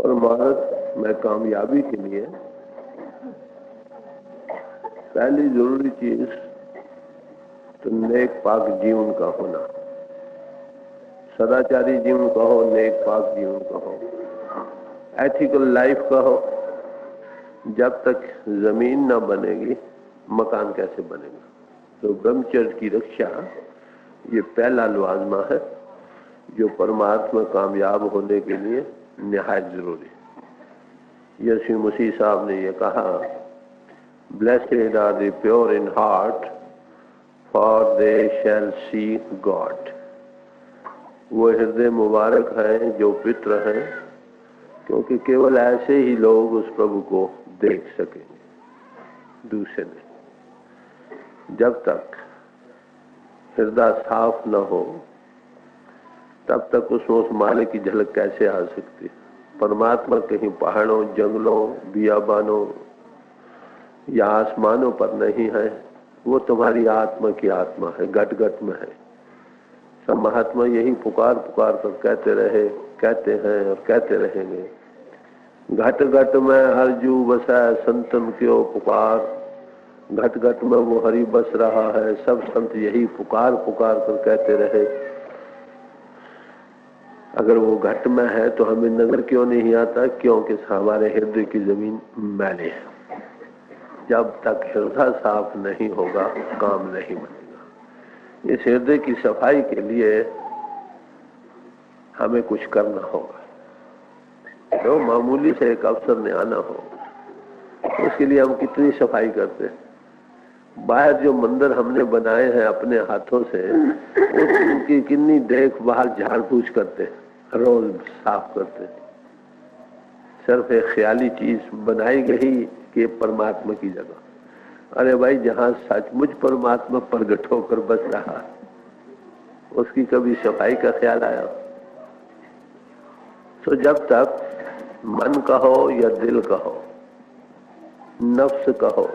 परमार्थ में कामयाबी के लिए पहली जरूरी चीज तो नेक पाक जीवन का होना। सदाचारी जीवन कहो, नेक पाक जीवन कहो, एथिकल लाइफ कहो। जब तक जमीन न बनेगी मकान कैसे बनेगा? तो ब्रह्मचर्य की रक्षा ये पहला लवाजमा है जो परमार्थ में कामयाब होने के लिए निहायत जरूरी है। यीशु मसीह साहब ने ये कहा, blessed are the pure in heart for they shall see God. वो हृदय मुबारक है जो पित्र हैं, क्योंकि केवल ऐसे ही लोग उस प्रभु को देख सकेंगे, दूसरे नहीं। जब तक हृदय साफ न हो तब तक उसमें उस माले की झलक कैसे आ सकती है? परमात्मा कहीं पहाड़ों, जंगलों, बियाबानों या आसमानों पर नहीं है। वो तुम्हारी आत्मा की आत्मा है, घट घट में है। सब महात्मा यही पुकार पुकार कर कहते रहे, कहते हैं और कहते रहेंगे। घट घट में हर जू बसा संतन क्यों पुकार, घट घट में वो हरि बस रहा है। सब संत यही पुकार पुकार कर कहते रहे। अगर वो घट में है तो हमें नजर क्यों नहीं आता? क्योंकि हमारे हृदय की जमीन मैली है। जब तक हृदय साफ नहीं होगा काम नहीं बनेगा। इस हृदय की सफाई के लिए हमें कुछ करना होगा। तो मामूली से एक अवसर ने आना हो, उसके लिए हम कितनी सफाई करते हैं। बाहर जो मंदिर हमने बनाए हैं अपने हाथों से, उनकी कितनी देखभाल झाड़ फूस करते, रोज साफ करते। सिर्फ एक ख्याली चीज बनाई गई कि परमात्मा की जगह। अरे भाई, जहां सचमुच परमात्मा प्रगट होकर बस रहा, उसकी कभी सफाई का ख्याल आया? तो जब तक मन कहो या दिल कहो, नफ्स कहो,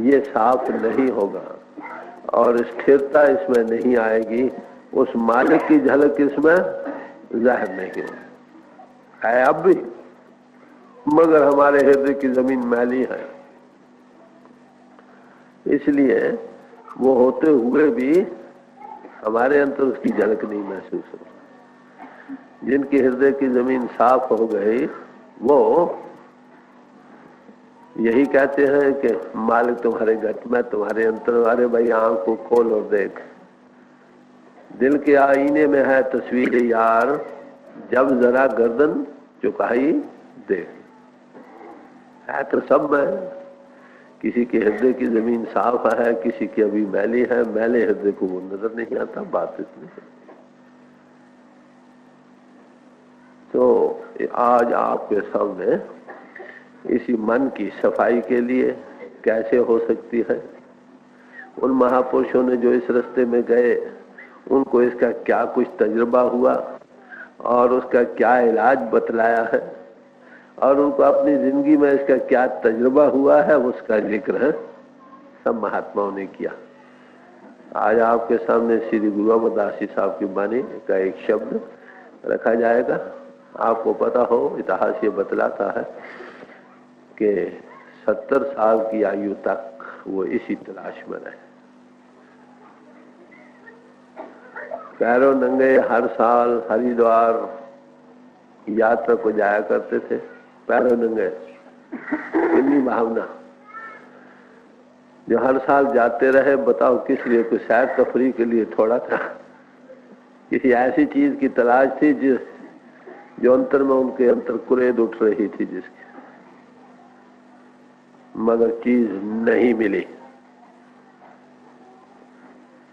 ये साफ नहीं होगा और स्थिरता इसमें नहीं आएगी, उस मालिक की झलक इसमें जाहिर नहीं है अब भी। मगर हमारे हृदय की जमीन मैली है, इसलिए वो होते हुए भी हमारे अंदर उसकी झलक नहीं महसूस होती। जिनकी हृदय की जमीन साफ हो गई वो यही कहते हैं कि मालिक तुम्हारे घट में, तुम्हारे अंतर। अरे भाई, आंख को खोल और देख। दिल के आईने में है तस्वीर यार, जब जरा गर्दन झुकाई देख। है तो सब में। किसी के हृदय की जमीन साफ है, किसी की अभी मैली है। मैले हृदय को वो नजर नहीं आता। बात इतनी है। तो आज आपके सामने इसी मन की सफाई के लिए कैसे हो सकती है, उन महापुरुषों ने जो इस रास्ते में गए उनको इसका क्या कुछ तजुर्बा हुआ और उसका क्या इलाज बतलाया है, और उनको अपनी जिंदगी में इसका क्या तजुर्बा हुआ है, उसका जिक्र है सब महात्माओं ने किया। आज आपके सामने श्री गुरु अमरदास जी साहब की वाणी का एक शब्द रखा जाएगा। आपको पता हो, इतिहास ये बतलाता है कि 70 साल की आयु तक वो इसी तलाश में रहे। पैरों नंगे हर साल हरिद्वार यात्रा को जाया करते थे। पैरों नंगे, कितनी भावना। जो हर साल जाते रहे, बताओ किस लिए? कुछ सैर तफरी के लिए थोड़ा था। किसी ऐसी चीज की तलाश थी जो अंतर में उनके अंतर कुरेद उठ रही थी, जिसकी मगर चीज नहीं मिली।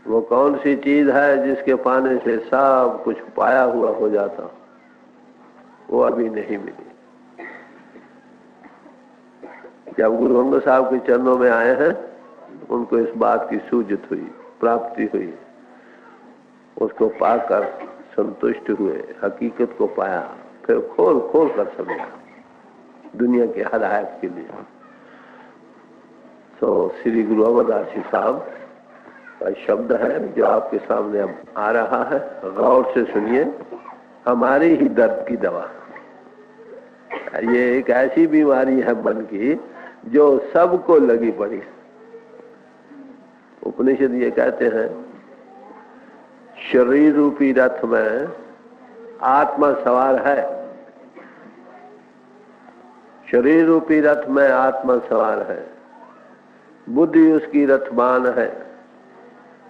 वो कौन सी चीज है जिसके पाने से सब कुछ पाया हुआ हो जाता? वो अभी नहीं मिली। जब गुरु अंगद साहब के चरणों में आए हैं, उनको इस बात की सूझत हुई, प्राप्ति हुई। उसको पाकर संतुष्ट हुए, हकीकत को पाया, फिर खोल खोल कर समझा दुनिया के हदायत के लिए। तो श्री गुरु अमरदास जी साहब का शब्द है जो आपके सामने अब आ रहा है। गौर से सुनिए, हमारे ही दर्द की दवा। ये एक ऐसी बीमारी है मन की जो सबको लगी पड़ी। उपनिषद ये कहते हैं, शरीर रूपी रथ में आत्मा सवार है। शरीर रूपी रथ में आत्मा सवार है, बुद्धि उसकी रथबान है,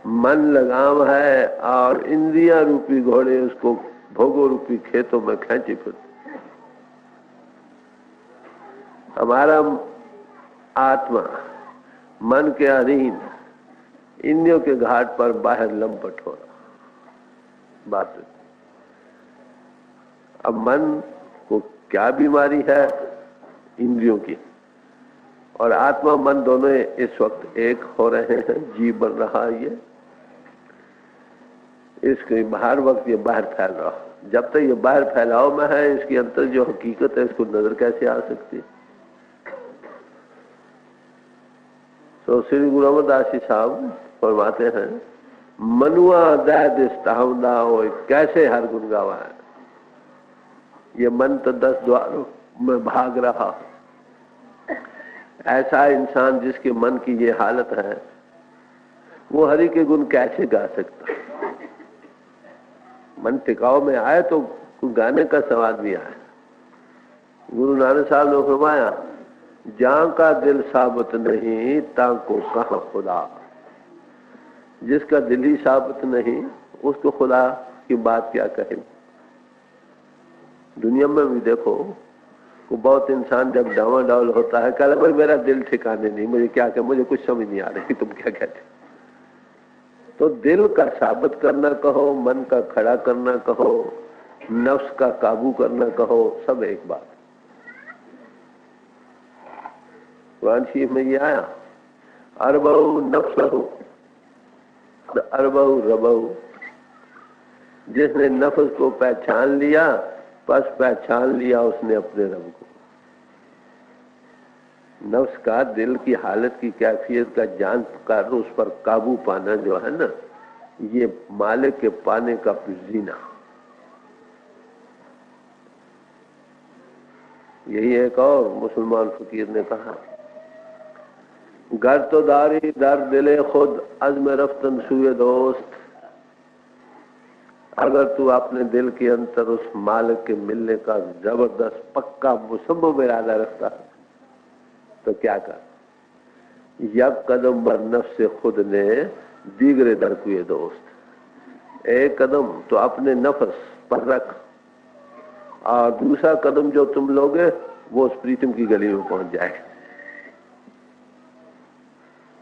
मन लगाम है और इंद्रिया रूपी घोड़े उसको भोगों रूपी खेतों में खींचे फिरते। हमारा आत्मा मन के अधीन इंद्रियों के घाट पर बाहर लंपट हो रहा। बात अब मन को क्या बीमारी है? इंद्रियों की और आत्मा मन दोनों इस वक्त एक हो रहे हैं। जीव बन रहा है ये, इसके बाहर वक्त ये बाहर फैल रहा। जब तक ये बाहर फैलाव में है, इसके अंदर जो हकीकत है इसको नजर कैसे आ सकती है? तो श्री गुरु अमरदास जी साहब फरमाते हैं, मनुआ दैदावदा हो कैसे हर गुण गावा है। ये मन तो 10 द्वारों में भाग रहा। ऐसा इंसान जिसके मन की ये हालत है, वो हरि के गुण कैसे गा सकता? मन टिकाव में आए तो गाने का स्वाद भी आए। गुरु नानक साहब ने फरमाया, जहां का दिल साबित नहीं ताको कहां खुदा। जिसका दिल ही साबित नहीं उसको खुदा की बात क्या कहे। दुनिया में भी देखो, वो बहुत इंसान जब डावाडोल होता है, कहता भाई मेरा दिल ठिकाने नहीं, मुझे क्या कहे, मुझे कुछ समझ नहीं आ रही, तुम क्या कहते। तो दिल का साबित करना कहो, मन का खड़ा करना कहो, नफ्स का काबू करना कहो, सब एक बात। कुरान शरीफ में ये आया, अरबहु नफ्सहु अरबहु रबहु। जिसने नफ्स को पहचान लिया, बस पहचान लिया उसने अपने रब को। नफ्स का दिल की हालत की कैफियत का जान कर उस पर काबू पाना जो है ना, ये मालिक के पाने का जीना। यही एक और मुसलमान फकीर ने कहा, घर तो दारी दर दिले खुद अज़्म रफ्तन सुए दोस्त। अगर तू अपने दिल के अंदर उस मालिक के मिलने का जबरदस्त पक्का मुसम्मम इरादा रखता तो क्या कर। यब कदम बर नफ्स से खुद ने दीगरे दर कुए दोस्त। एक कदम तो अपने नफ्स पर रख और दूसरा कदम जो तुम लोगे वो उस प्रीतम की गली में पहुंच जाएगा।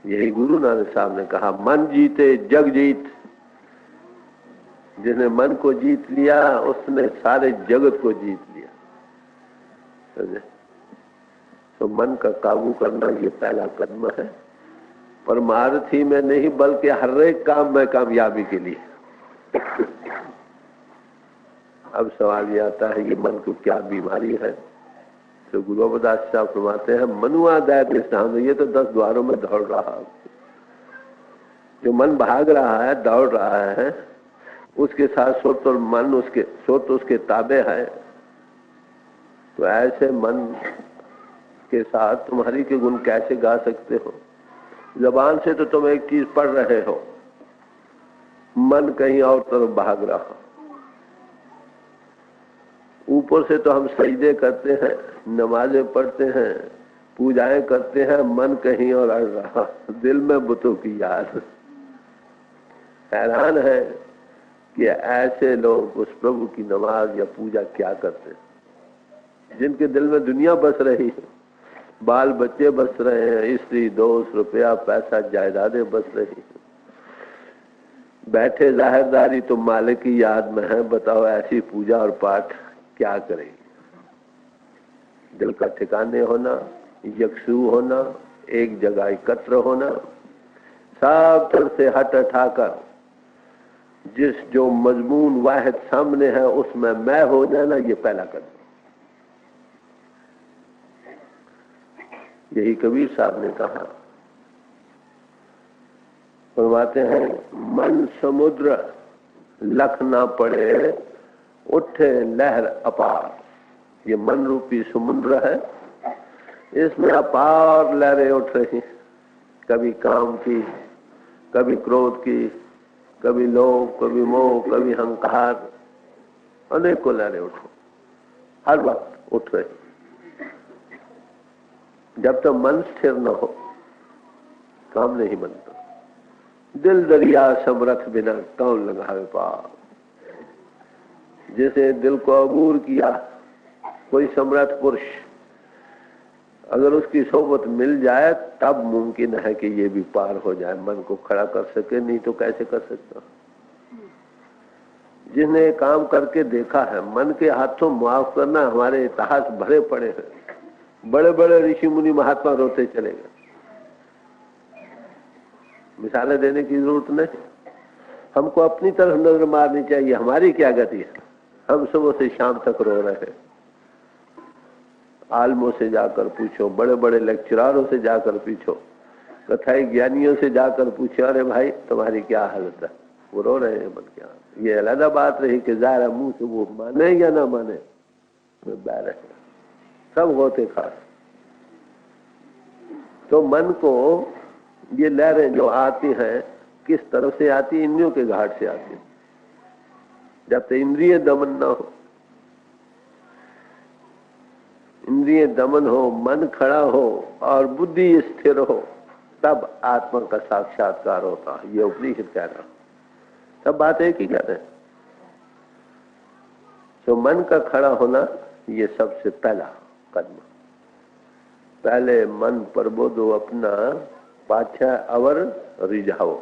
यही गुरु नानक साहब ने कहा, मन जीते जग जीत। जिसने मन को जीत लिया उसने सारे जगत को जीत लिया। तो मन का काबू करना ये पहला कदम है, परमार्थी में नहीं बल्कि हर एक काम में कामयाबी के लिए। अब सवाल ये आता है, ये मन को क्या बीमारी है? तो गुरु अमरदास साहब फरमाते हैं, मनुआ दैदावदा। ये तो 10 द्वारों में दौड़ रहा। जो मन भाग रहा है, दौड़ रहा है, उसके साथ सोच और मन उसके सोच उसके ताबे है। तो ऐसे मन के साथ तुम हरि के गुण कैसे गा सकते हो? जबान से तो तुम एक चीज पढ़ रहे हो, मन कहीं और तरफ भाग रहा। ऊपर से तो हम सजदे करते हैं, नमाजें पढ़ते हैं, पूजाएं करते हैं, मन कहीं और अड़ रहा, दिल में बुतों की याद। हैरान है कि ऐसे लोग उस प्रभु की नमाज या पूजा क्या करते हैं जिनके दिल में दुनिया बस रही है, बाल बच्चे बस रहे हैं, स्त्री दोस्त रुपया पैसा जायदादें बस रही है, बैठे जाहिरदारी तो मालिक की याद में है। बताओ ऐसी पूजा और पाठ क्या करेगी? दिल का ठिकाने होना, यकसू होना, एक जगह एकत्र होना, सब तरह से हट हटाकर जिस जो मजमून वाहिद सामने है उसमें मैं हो जाना, ये पहला कदम। यही कबीर साहब ने कहा, फरमाते हैं, मन समुद्र लख ना पड़े उठे लहर अपार। ये मन रूपी समुद्र है, इसमें अपार लहरें उठ रही, कभी काम की, कभी क्रोध की, कभी लोभ, कभी मोह, कभी अहंकार, अनेकों लहरें उठो, हर वक्त उठ रही। जब तक मन स्थिर न हो काम नहीं बनता। दिल दरिया समरथ बिना कौन लगावे पार। जैसे दिल को अबूर किया कोई समर्थ पुरुष, अगर उसकी सोबत मिल जाए तब मुमकिन है कि ये भी पार हो जाए, मन को खड़ा कर सके, नहीं तो कैसे कर सकता। जिसने काम करके देखा है, मन के हाथों माफ करना, हमारे इतिहास भरे पड़े हैं, बड़े बड़े ऋषि मुनि महात्मा रोते चले गए। मिसालें देने की जरूरत नहीं, हमको अपनी तरफ नजर मारनी चाहिए, हमारी क्या गति है। हम सुबह से शाम तक रो रहे हैं। आलमों से जाकर पूछो, बड़े बड़े लेक्चरारों से जाकर पूछो, कथाई ज्ञानियों से जाकर पूछो, अरे भाई तुम्हारी क्या हालत है, वो रो रहे हैं। मन क्या, ये अलग बात रही कि ज़ाहिर मुंह से वो माने या ना माने, बैर है, सब होते खास। तो मन को ये लहरें जो आती हैं किस तरफ से आती, इंद्रियों के घाट से आती। जब तक इंद्रिय दमन ना हो, इंद्रिय दमन हो, मन खड़ा हो और बुद्धि स्थिर हो, तब आत्मा का साक्षात्कार होता। ये उपनिषद कह रहा, सब बात एक ही कह रहे हैं। तो मन का खड़ा होना ये सबसे पहला कदम। पहले मन प्रबोधो अपना, पाछा अवर रिझाओ।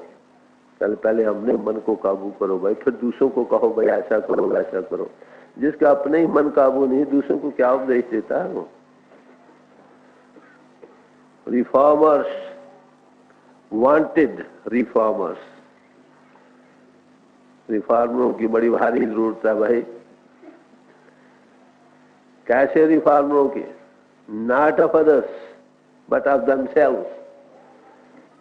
पहले हमने मन को काबू करो भाई, फिर दूसरों को कहो भाई ऐसा करो वैसा करो। जिसका अपने ही मन काबू नहीं, दूसरों को क्या उपदेश देता है वो। रिफॉर्मर्स वांटेड रिफॉर्मर्स, रिफॉर्मरों की बड़ी भारी जरूरत है भाई। कैसे रिफॉर्मरों की? Not of others but of themselves.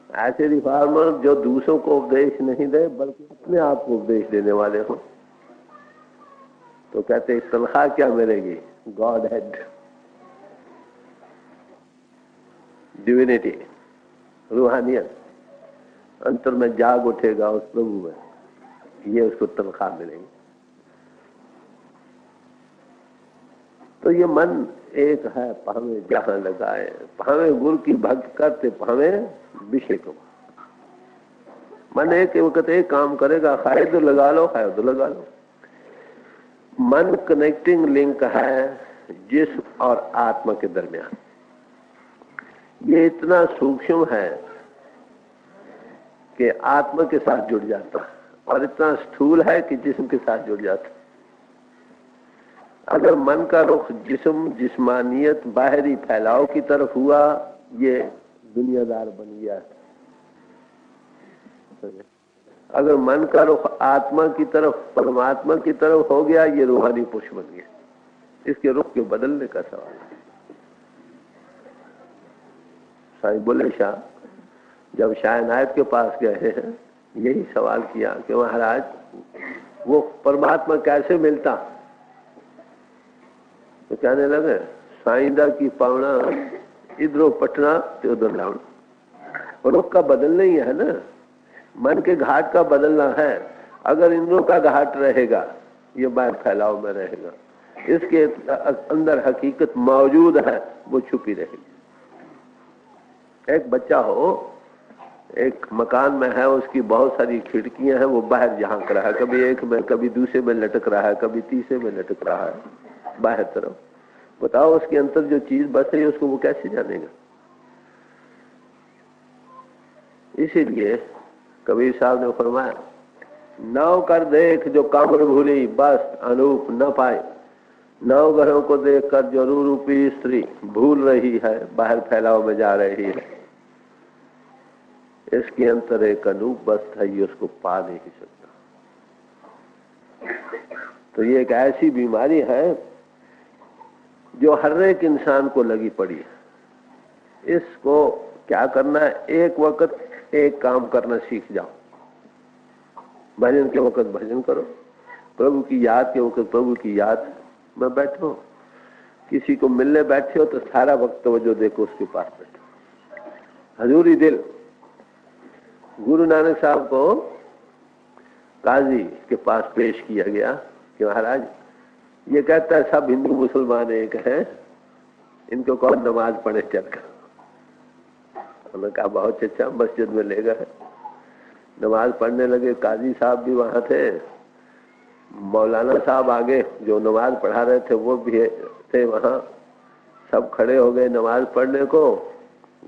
ऐसे रिफॉर्मर जो दूसरों को उपदेश नहीं दे बल्कि अपने आप को उपदेश देने वाले हो। तो कहते तनख्वाह क्या मिलेगी? गॉड हेड, डिविनिटी, रूहानियत, अंतर में जाग उठेगा उस प्रभु में, ये उसको तनख्वाह मिलेगी। तो ये मन एक है, पावे जहां लगाए, पावे गुरु की भक्त करते, पावे विषय को। मन एक वक्त एक काम करेगा, खाए तो लगा लो, खाए तो लगा लो। मन कनेक्टिंग लिंक है जिस्म और आत्मा के दरमियान। ये इतना सूक्ष्म है कि आत्मा के साथ जुड़ जाता है, और इतना स्थूल है कि जिस्म के साथ जुड़ जाता है। अगर मन का रुख जिस्म, जिस्मानियत, बाहरी फैलाव की तरफ हुआ, ये दुनियादार बन गया। अगर मन का रुख आत्मा की तरफ, परमात्मा की तरफ हो गया, ये रूहानी पुरुष बन गया। इसके रुख के बदलने का सवाल है। साईं बुल्ले शाह जब शाह इनायत के पास गए हैं, यही सवाल किया कि महाराज वो परमात्मा कैसे मिलता। तो कहने लगे, साईंदा की पावना इधरों पटना तो उधर लावना। रुख का बदलना ही है ना, मन के घाट का बदलना है। अगर इंद्रों का घाट रहेगा, ये बाहर फैलाव में रहेगा, इसके अंदर हकीकत मौजूद है, वो छुपी रहेगी। एक बच्चा हो, एक मकान में है, उसकी बहुत सारी खिड़कियां हैं, वो बाहर झांक रहा है, कभी एक में, कभी दूसरे में लटक रहा है, कभी तीसरे में लटक रहा है बाहर तरफ। बताओ उसके अंदर जो चीज बस रही है उसको वो कैसे जानेगा? इसीलिए कबीर साहब ने फरमाया, नाव कर देख जो कामर भूली, बस अनूप न पाए। नौ घरों को देखकर जो रूपी स्त्री भूल रही है, बाहर फैलाव में जा रही है, इसके अंतर एक अनूप वस्तु है, ये उसको पा नहीं सकता। तो ये एक ऐसी बीमारी है जो हर एक इंसान को लगी पड़ी है। इसको क्या करना है? एक वक्त एक काम करना सीख जाओ। भजन के वक्त भजन करो, प्रभु की याद के वक्त प्रभु की याद में बैठो, किसी को मिलने बैठे हो तो सारा वक्त तवज्जो देखो उसके पास बैठो। हजूरी दिल। गुरु नानक साहब को काजी के पास पेश किया गया कि महाराज ये कहता है सब हिंदू मुसलमान एक है, इनको कौन नमाज पढ़े चलकर। उन्होंने कहा बहुत अच्छा, मस्जिद में ले गए, नमाज पढ़ने लगे। काजी साहब भी वहां थे, मौलाना साहब आगे जो नमाज पढ़ा रहे थे वो भी थे वहां। सब खड़े हो गए नमाज पढ़ने को।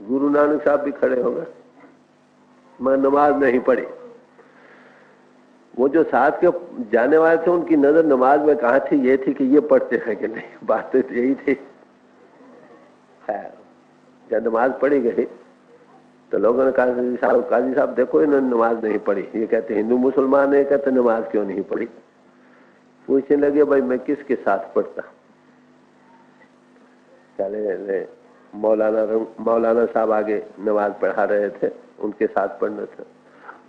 गुरु नानक साहब भी खड़े हो गए, मैं नमाज नहीं पढ़ी। वो जो साथ के जाने वाले थे उनकी नजर नमाज में कहाँ थी, ये थी कि ये पढ़ते हैं कि नहीं, बातें तो यही थी। खैर जब नमाज पढ़ी गई तो लोगों ने कहा काजी साहब देखो इन्होंने नमाज नहीं पढ़ी। ये कहते हिंदू मुसलमान है, कहते नमाज क्यों नहीं पढ़ी। पूछने लगे भाई मैं किसके साथ पढ़ता। चले मौलाना साहब आगे नमाज पढ़ा रहे थे, उनके साथ पढ़ना था।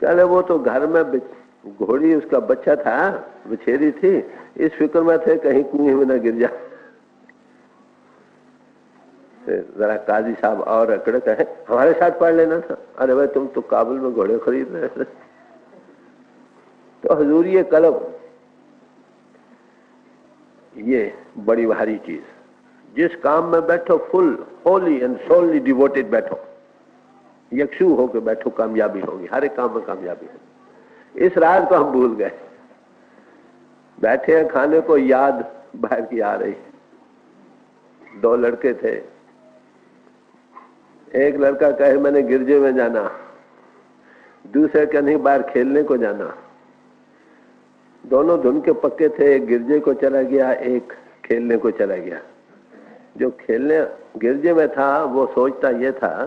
चले वो तो घर में घोड़ी उसका बच्चा था, बछेरी थी, इस फिक्र में थे कहीं कुएं में न गिर जाए। जरा काजी साहब और अकड़ कहे हमारे साथ पढ़ लेना था। अरे भाई तुम तो काबुल में घोड़े खरीद रहे थे। तो हजूर ये कलब, ये बड़ी भारी चीज। जिस काम में बैठो full Holi and solely devoted बैठो, यक्षु होकर बैठो, कामयाबी होगी, हर एक काम में कामयाबी होगी। इस राज को हम भूल गए। बैठे हैं खाने को, याद बाहर की आ रही। दो लड़के थे, एक लड़का कहे मैंने गिरजे में जाना, दूसरे का नहीं बाहर खेलने को जाना। दोनों धुन के पक्के थे, एक गिरजे को चला गया, एक खेलने को चला गया। जो खेलने गिरजे में था वो सोचता ये था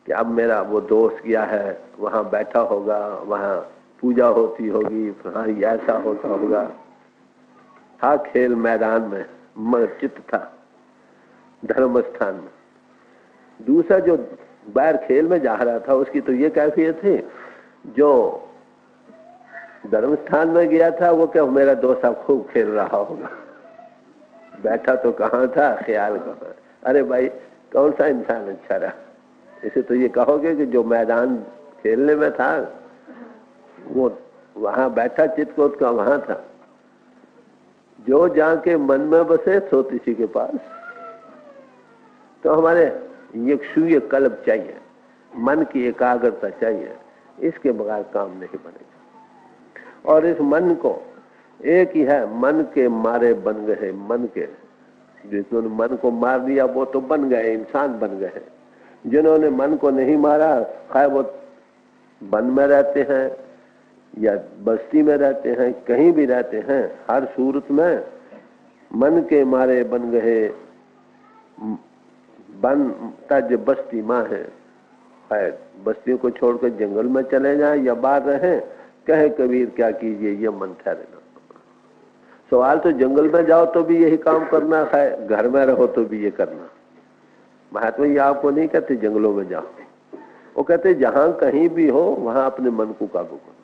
कि अब मेरा वो दोस्त गया है, वहां बैठा होगा, वहां पूजा होती होगी, वहां ऐसा होता होगा। था खेल मैदान में, मस्जिद था धर्म स्थान में। दूसरा जो बाहर खेल में जा रहा था उसकी तो ये कैफियत थी, जो धर्म स्थान में गया था वो क्या मेरा दोस्त अब खूब खेल रहा होगा। बैठा तो कहाँ था, ख्याल कहाँ। अरे भाई कौन सा इंसान अच्छा रहा। इसे तो ये कहोगे कि जो मैदान खेलने में था वो वहां बैठा, चित्त को उसका वहां था। जो जाके मन में बसे सो किसी के पास। तो हमारे यक्षुय कल्ब चाहिए, मन की एकाग्रता चाहिए, इसके बगैर काम नहीं बनेगा। और इस मन को एक ही है, मन के मारे बन गए। मन के जिन्होंने मन को मार दिया वो तो बन गए, इंसान बन गए। जिन्होंने मन को नहीं मारा, खाए वो वन में रहते हैं या बस्ती में रहते हैं, कहीं भी रहते हैं, हर सूरत में मन के मारे बन गए। बन तज बस्ती माँ है। खैर बस्तियों को छोड़कर जंगल में चले जाए या बाहर रहे, कहे कबीर क्या कीजिए ये मन ठहरे ना। सवाल तो जंगल में जाओ तो भी यही काम करना है, घर में रहो तो भी ये करना। महात्मा ये आपको नहीं कहते जंगलों में जाओ, वो कहते जहां कहीं भी हो वहां अपने मन को काबू करो।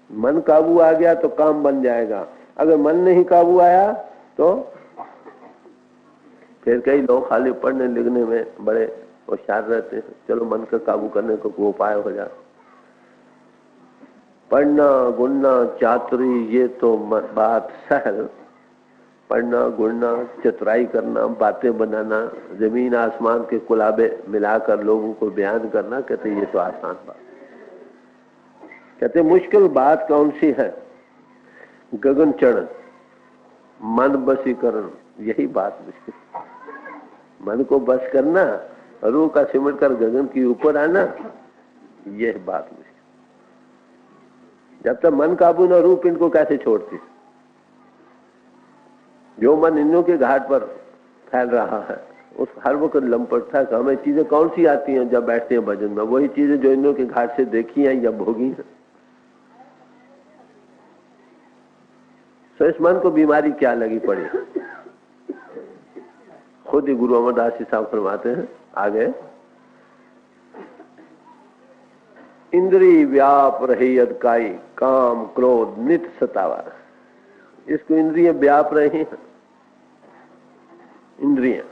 मन काबू आ गया तो काम बन जाएगा। अगर मन नहीं काबू आया तो फिर कई लोग खाली पढ़ने लिखने में बड़े होशियार रहते हैं, चलो मन का काबू करने को कोई उपाय हो जाए। पढ़ना गुणना चातुरी ये तो बात सहल, पढ़ना गुणना चतुराई करना, बातें बनाना, जमीन आसमान के कुलाबे मिलाकर लोगों को बयान करना, कहते ये तो आसान बात। कहते मुश्किल बात कौन सी है, गगन चढ़न मन बसीकरण, यही बात मुश्किल। मन को बस करना, रूह का सिमट कर गगन के ऊपर आना, यह बात मुश्किल। जब तक मन काबू न, रूप इनको कैसे छोड़ती। जो मन इन्हों के घाट पर फैल रहा है उस हर वक्त लंपट था कि हमें चीजें कौन सी आती हैं जब बैठते हैं भजन में, वही चीजें जो इन्हों के घाट से देखी हैं या भोगी हैं। तो इस मन को बीमारी क्या लगी पड़ी। खुद ही गुरु अमरदास जी साहब फरमाते हैं आगे, इंद्री व्याप रही अदकाई, काम क्रोध नित सतावा। इसको इंद्रिय व्याप रही हैं, इंद्रियां,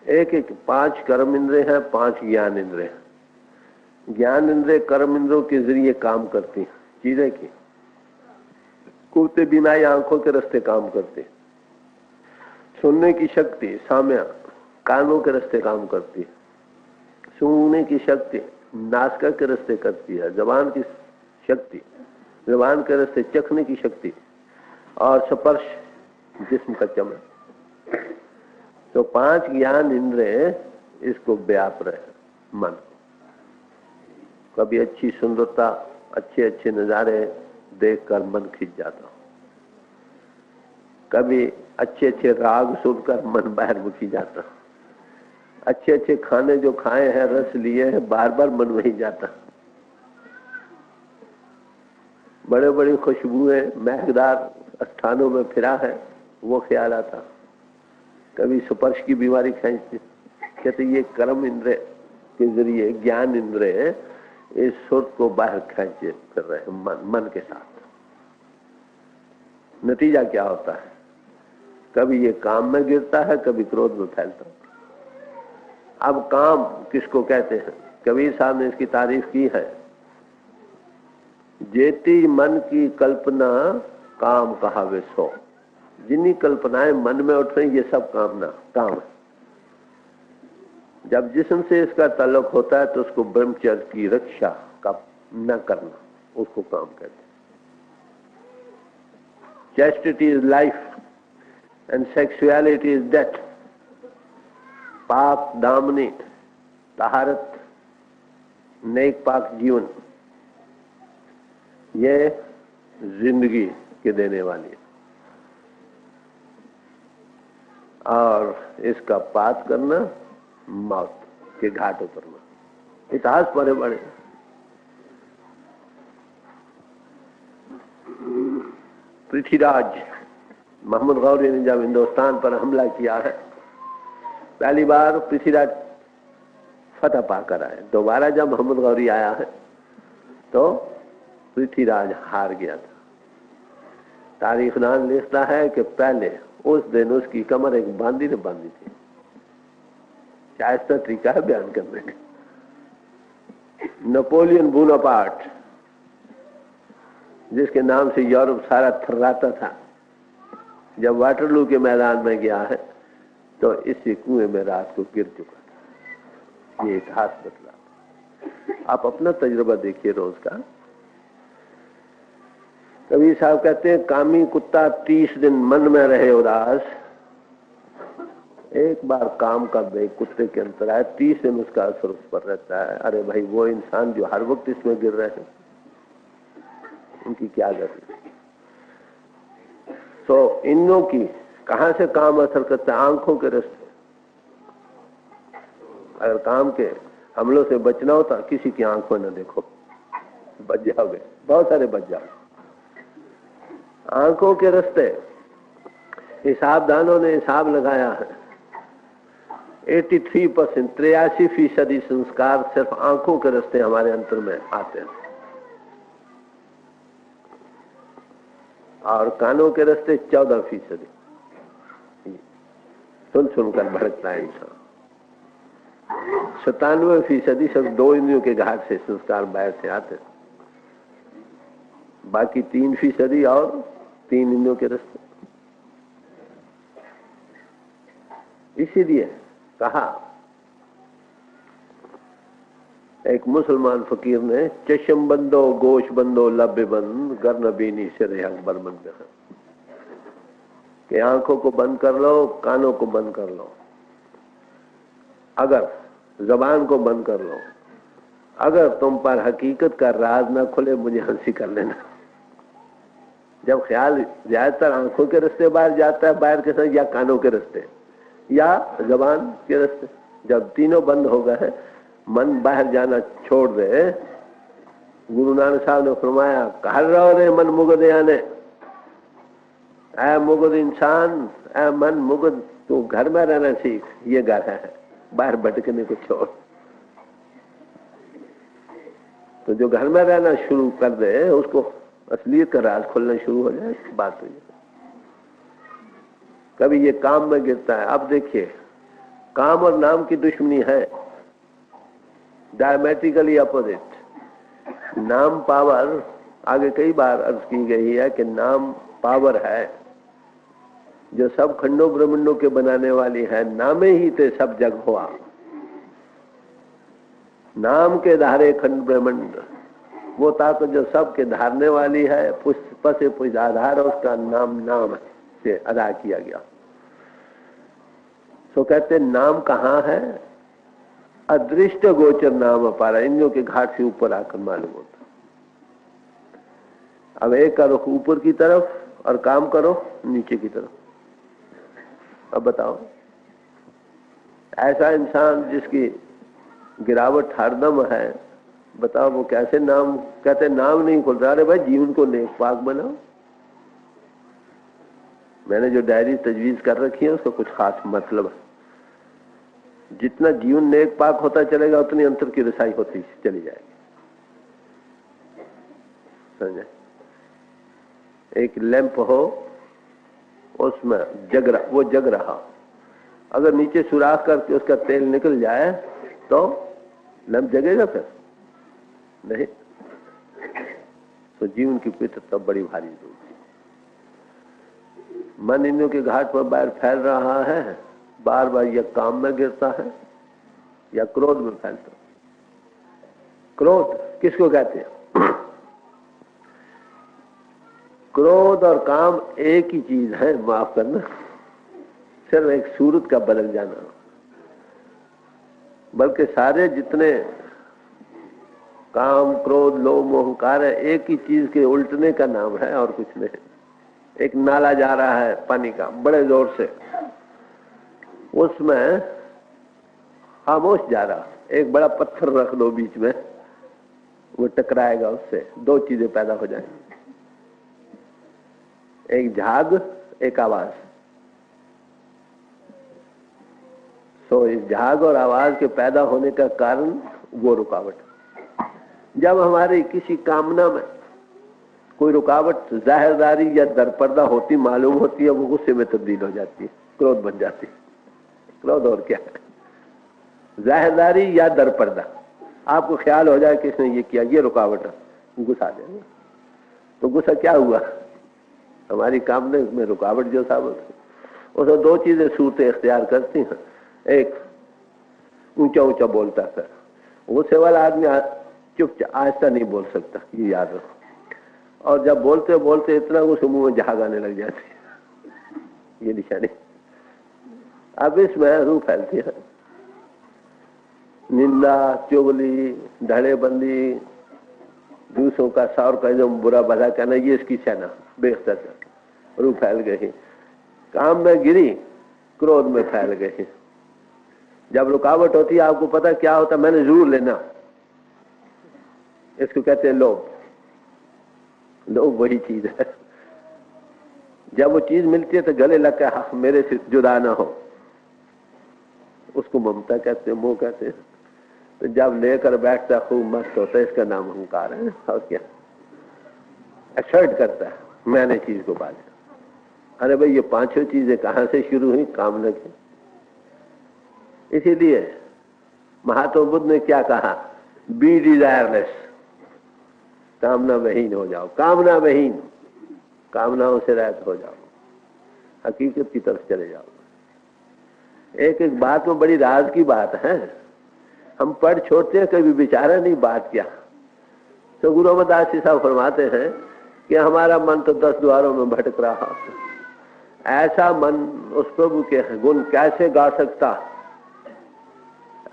एक एक 5 कर्म इंद्रिय है, 5 ज्ञान इंद्रिय है। ज्ञान इंद्रिय कर्म इंद्रियों के जरिए काम करती है चीजें की, कुत्ते बिना ही आंखों के रास्ते काम करते। सुनने की शक्ति साम्या कानों के रास्ते काम करती है, सूंघने की शक्ति नासिका के रास्ते करती है, जबान की शक्ति जबान के रास्ते चखने की शक्ति, और स्पर्श जिस्म का चमन। तो 5 ज्ञान इंद्रिय इसको व्याप रहे मन। कभी अच्छी सुंदरता, अच्छे अच्छे नजारे देखकर मन खिंच जाता, कभी अच्छे अच्छे राग सुनकर मन बाहर मुखी जाता, अच्छे अच्छे खाने जो खाए हैं, रस लिए हैं, बार बार मन वहीं जाता, बड़े बड़ी खुशबुएं महकदार स्थानों में फिरा है, वो ख्याल आता। कभी स्पर्श की बीमारी खींचती, कहते ये कर्म इंद्रिय के जरिए ज्ञान इंद्रिय इस सुर को बाहर खींचे फिर रहे हैं मन के साथ। नतीजा क्या होता है? कभी ये काम में गिरता है, कभी क्रोध में फैलता है। अब काम किसको कहते हैं? कबीर साहब ने इसकी तारीफ की है, जेती मन की कल्पना काम कहावे सो। जिन्हीं कल्पनाएं मन में उठ रही, ये सब काम है। जब जिस्म से इसका ताल्लुक होता है तो उसको ब्रह्मचर्य की रक्षा का न करना, उसको काम कहते हैं। Chastity is life and sexuality is death. पाक दामनी, तहारत, नेक पाक जीवन, ये जिंदगी के देने वाली है, और इसका पात करना मौत के घाट उतरना। इतिहास पढ़े बड़े, पृथ्वीराज मोहम्मद गौरी ने जब हिंदुस्तान पर हमला किया है, पहली बार पृथ्वीराज फतह पाकर आए। दोबारा जब मोहम्मद गौरी आया है तो पृथ्वीराज हार गया था। तारीखदान लिखता है कि पहले उस दिन उसकी कमर एक बांदी ने बांधी थी। शायस्ता तरीका है बयान करने का। नेपोलियन बोनापार्ट, जिसके नाम से यूरोप सारा थर्राता था, जब वाटरलू के मैदान में गया है तो इसी कुएं में रात को गिर चुका था। ये इतिहास बतला। आप अपना तजुर्बा देखिए रोज का। कबीर साहब कहते हैं, कामी कुत्ता 30 दिन मन में रहे उदास, एक बार काम का बेग कुत्ते के अंतर आए, 30 दिन उसका असर उस पर रहता है। अरे भाई, वो इंसान जो हर वक्त इसमें गिर रहे हैं, उनकी क्या गति। तो इनों की कहां से काम असर करता है? आंखों के रास्ते। अगर काम के हमलों से बचना होता, किसी की आंखों न देखो, बच जाओगे, बहुत सारे बच जाओगे। आंखों के रास्ते हिसाबदानों ने हिसाब लगाया है, 83%, 83% संस्कार सिर्फ आंखों के रास्ते हमारे अंतर में आते हैं, और कानों के रास्ते 14%। सुन सुनकर भड़कता है इंसान। 97% सिर्फ 2 इंद्रियों के घाट से संस्कार बाहर से आते हैं, बाकी 3% और 3 इंद्रियों के रास्ते। इसीलिए कहा, एक मुसलमान फकीर ने, चशम बंदो गोश बंदो लब्बे बंद गर्न बीनी सिर अकबर बंद, कि आंखों को बंद कर लो, कानों को बंद कर लो, अगर जबान को बंद कर लो, अगर तुम पर हकीकत का राज ना खुले, मुझे हंसी कर लेना। जब ख्याल ज्यादातर आंखों के रास्ते बाहर जाता है, बाहर के साथ, या कानों के रास्ते या जबान के रास्ते, जब तीनों बंद हो गए, मन बाहर जाना छोड़ दे। गुरु नानक साहब ने फरमाया, कहर रहो रे मन मुगद आने, ऐ मुगद इंसान, ऐ मन मुगद, तू घर में रहना सीख, ये घर है, बाहर भटकने को छोड़। तो जो घर में रहना शुरू कर दे, उसको असलियत का राज खुलना शुरू हो जाए। बात हुई। कभी ये काम में गिरता है। अब देखिए, काम और नाम की दुश्मनी है, डायमेट्रिकली अपोजिट। नाम पावर, आगे कई बार अर्ज की गई है कि नाम पावर है जो सब खंडों ब्रह्मंडों के बनाने वाली है। नामे ही ते सब जग हुआ, नाम के धारे खंड ब्रह्मंड। वो ताकत जो सब के धारने वाली है, पुष्प से पुष्प आधार, उसका नाम नाम से अदा किया गया। तो कहते नाम कहाँ है? अदृष्ट गोचर नाम अपारा, इंद्रियों के घाट से ऊपर आकर मालूम होता। अब एक करो ऊपर की तरफ और काम करो नीचे की तरफ। अब बताओ, ऐसा इंसान जिसकी गिरावट हरदम है, बताओ वो कैसे नाम? कहते नाम नहीं खुल रहा। अरे भाई, जीवन को नेक पाक बनाओ। मैंने जो डायरी तजवीज कर रखी है उसका कुछ खास मतलब है। जितना जीवन नेक पाक होता चलेगा उतनी अंतर की रसाई होती चली जाएगी। समझे? एक लैंप हो, उसमें वो जग रहा, अगर नीचे सुराख करके उसका तेल निकल जाए तो लैंप जगेगा? फिर नहीं। तो जीवन की पवित्रता बड़ी भारी जरूरी है। मन इंद्रियों के घाट पर बाहर फैल रहा है, बार बार या काम में गिरता है या क्रोध में फैलता है। क्रोध किसको कहते हैं? क्रोध और काम एक ही चीज है, माफ करना, सिर्फ एक सूरत का बदल जाना। बल्कि सारे जितने काम, क्रोध, लोभ, मोह, अहंकार है, एक ही चीज के उल्टने का नाम है और कुछ नहीं। एक नाला जा रहा है पानी का बड़े जोर से, उसमें खामोश जा रहा, एक बड़ा पत्थर रख दो बीच में, वो टकराएगा, उससे दो चीजें पैदा हो जाएंगी, एक झाग, एक आवाज। सो इस झाग और आवाज के पैदा होने का कारण वो रुकावट। जब हमारी किसी कामना में कोई रुकावट जाहिरदारी या दरपर्दा होती मालूम होती है, वो गुस्से में तब्दील हो जाती है, क्रोध बन जाती है। क्रोध और क्या है? जाहिरदारी या दरपर्दा। आपको ख्याल हो जाए कि इसने ये किया, ये रुकावट है, गुस्सा देना। तो गुस्सा क्या हुआ? हमारी कामना में रुकावट जो साबित हो। उसमें दो चीजें सूरतें इख्तियार करती हैं। एक, ऊंचा ऊंचा बोलता है, गुस्से वाला आदमी चुपचाप आहिस्ता नहीं बोल सकता, ये याद रखो। और जब बोलते बोलते इतना गुस्सा मुंह में झाग आने लग जाती है, ये निशानी। अब इसमें रूह फैलती है, निंदा, चुगली, धड़ेबंदी, दूसरों का सौर का जो बुरा भला कहना, ये इसकी सेना बेख्तर रूह फैल गई। काम में गिरी, क्रोध में फैल गई। जब रुकावट होती है, आपको पता क्या होता? मैंने जरूर लेना, इसको कहते हैं लोभ। लोभ वही चीज है। जब वो चीज मिलती है तो गले लग के मेरे से जुदा ना हो, उसको ममता कहते हैं, मोह कहते हैं। तो जब लेकर बैठता खूब मस्त होता है, इसका नाम अहंकार है। और क्या? एक्सर्ट करता है, मैंने चीज को पा लिया। अरे भाई, ये पांचों चीजें कहां से शुरू हुई? कामना की। इसीलिए महात्मा बुद्ध ने क्या कहा? बी डिजायरलेस, कामना विहीन हो जाओ। कामना विहीन, कामनाओं से रहित हो जाओ, हकीकत की तरफ चले जाओ। एक एक बात में बड़ी राज की बात है, हम पढ़ छोड़ते हैं, कभी विचारा नहीं बात क्या। तो गुरु अमरदास जी साहब फरमाते हैं कि हमारा मन तो 10 द्वारों में भटक रहा। ऐसा मन उस प्रभु के गुण कैसे गा सकता?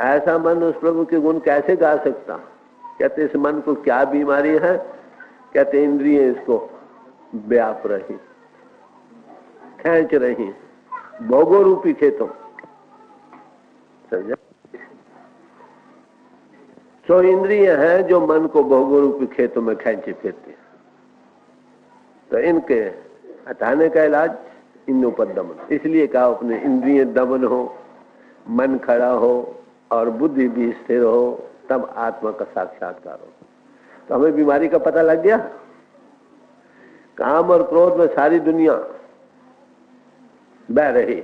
ऐसा मन उस प्रभु के गुण कैसे गा सकता? कहते इस मन को क्या बीमारी है? कहते इंद्रियां इसको व्याप रही, खींच रही, भोगो रूपी खेतों। समझा? सो इंद्रियां हैं जो मन को भोगो रूपी खेतों में खींचे फिरती है। तो इनके हटाने का इलाज इन ऊपर दमन। इसलिए कहा अपने इंद्रिय दमन हो, मन खड़ा हो और बुद्धि भी स्थिर हो, तब आत्मा का साक्षात्कार हो। तो हमें बीमारी का पता लग गया। काम और क्रोध में सारी दुनिया बह रही।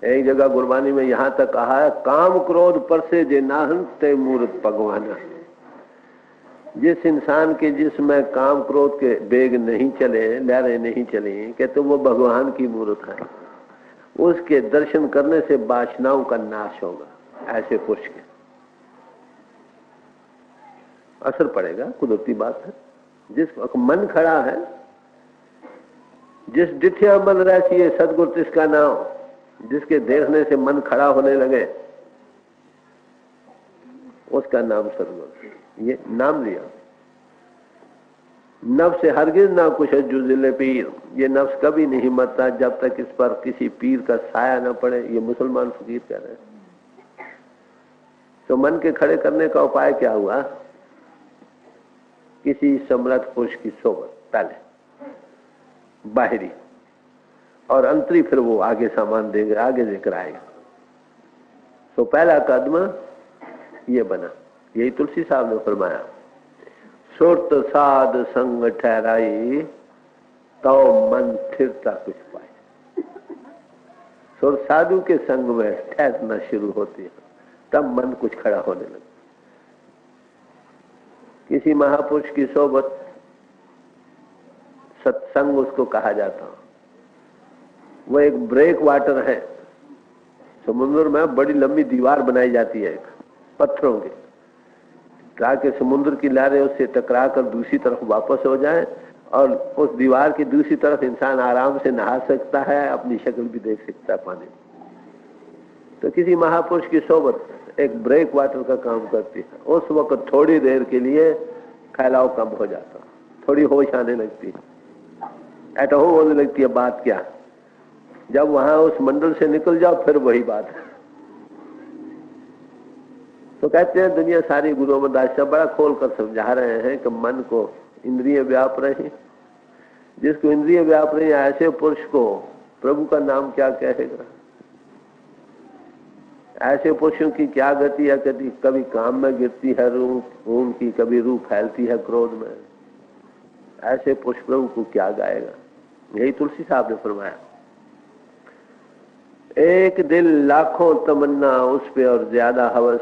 एक जगह गुरबानी में यहां तक कहा है, काम क्रोध पर से जे नाहन ते मूर्त भगवाना। जिस इंसान के जिसमें काम क्रोध के बेग नहीं चले, लहरें नहीं चली, कहते वो भगवान की मूर्त है। उसके दर्शन करने से वासनाओं का नाश होगा। ऐसे पुरुष के असर पड़ेगा, कुदरती बात है। जिस मन खड़ा है, जिस डिठिया मन रहती है सदगुरु तिसका नाम, जिसके देखने से मन खड़ा होने लगे, उसका नाम सदगुरु। ये नाम लिया। नफ्स से हरगिज ना कुछ जुजिले पीर। ये नफ्स कभी नहीं मरता जब तक इस पर किसी पीर का साया न पड़े। ये मुसलमान फकीर कह रहे हैं। तो मन के खड़े करने का उपाय क्या हुआ? किसी समर्थ पुरुष की सोबत पहले बाहरी, और अंतरी फिर वो आगे सामान देंगे, आगे जिक्र आएगा। तो पहला कदम ये बना। यही तुलसी साहब ने फरमाया, सुरत साध संग ठहराई तो मन स्थिरता कुछ पाए। सुर साधु के संग में ठहरना शुरू होती है, तब मन कुछ खड़ा होने लगता। किसी महापुरुष की सोबत, सत्संग उसको कहा जाता। वो एक ब्रेक वाटर है। समुद्र में बड़ी लंबी दीवार बनाई जाती है एक पत्थरों की, ताकि समुद्र की लहरें उससे टकरा कर दूसरी तरफ वापस हो जाए, और उस दीवार की दूसरी तरफ इंसान आराम से नहा सकता है, अपनी शक्ल भी देख सकता है पानी में। तो किसी महापुरुष की सोबत एक ब्रेक वाटर का काम करती है। उस वक्त थोड़ी देर के लिए फैलाव कम हो जाता, थोड़ी होश आने लगती है, एट होम होने लगती है। बात क्या? जब वहां उस मंडल से निकल जाओ फिर वही बात है। तो कहते हैं दुनिया सारी गुरु अमरदास साहब बड़ा खोल कर समझा रहे हैं कि मन को इंद्रिय व्याप रहे। जिसको इंद्रिय व्याप रही, ऐसे पुरुष को प्रभु का नाम क्या कहेगा? ऐसे पुरुषों की क्या गति है? कभी काम में गिरती है रूह उनकी, कभी रूह फैलती है क्रोध में। ऐसे पुरुष प्रभु को क्या गाएगा? यही तुलसी साहब ने फरमाया, एक दिल लाखों तमन्ना उस पे और ज्यादा हवस,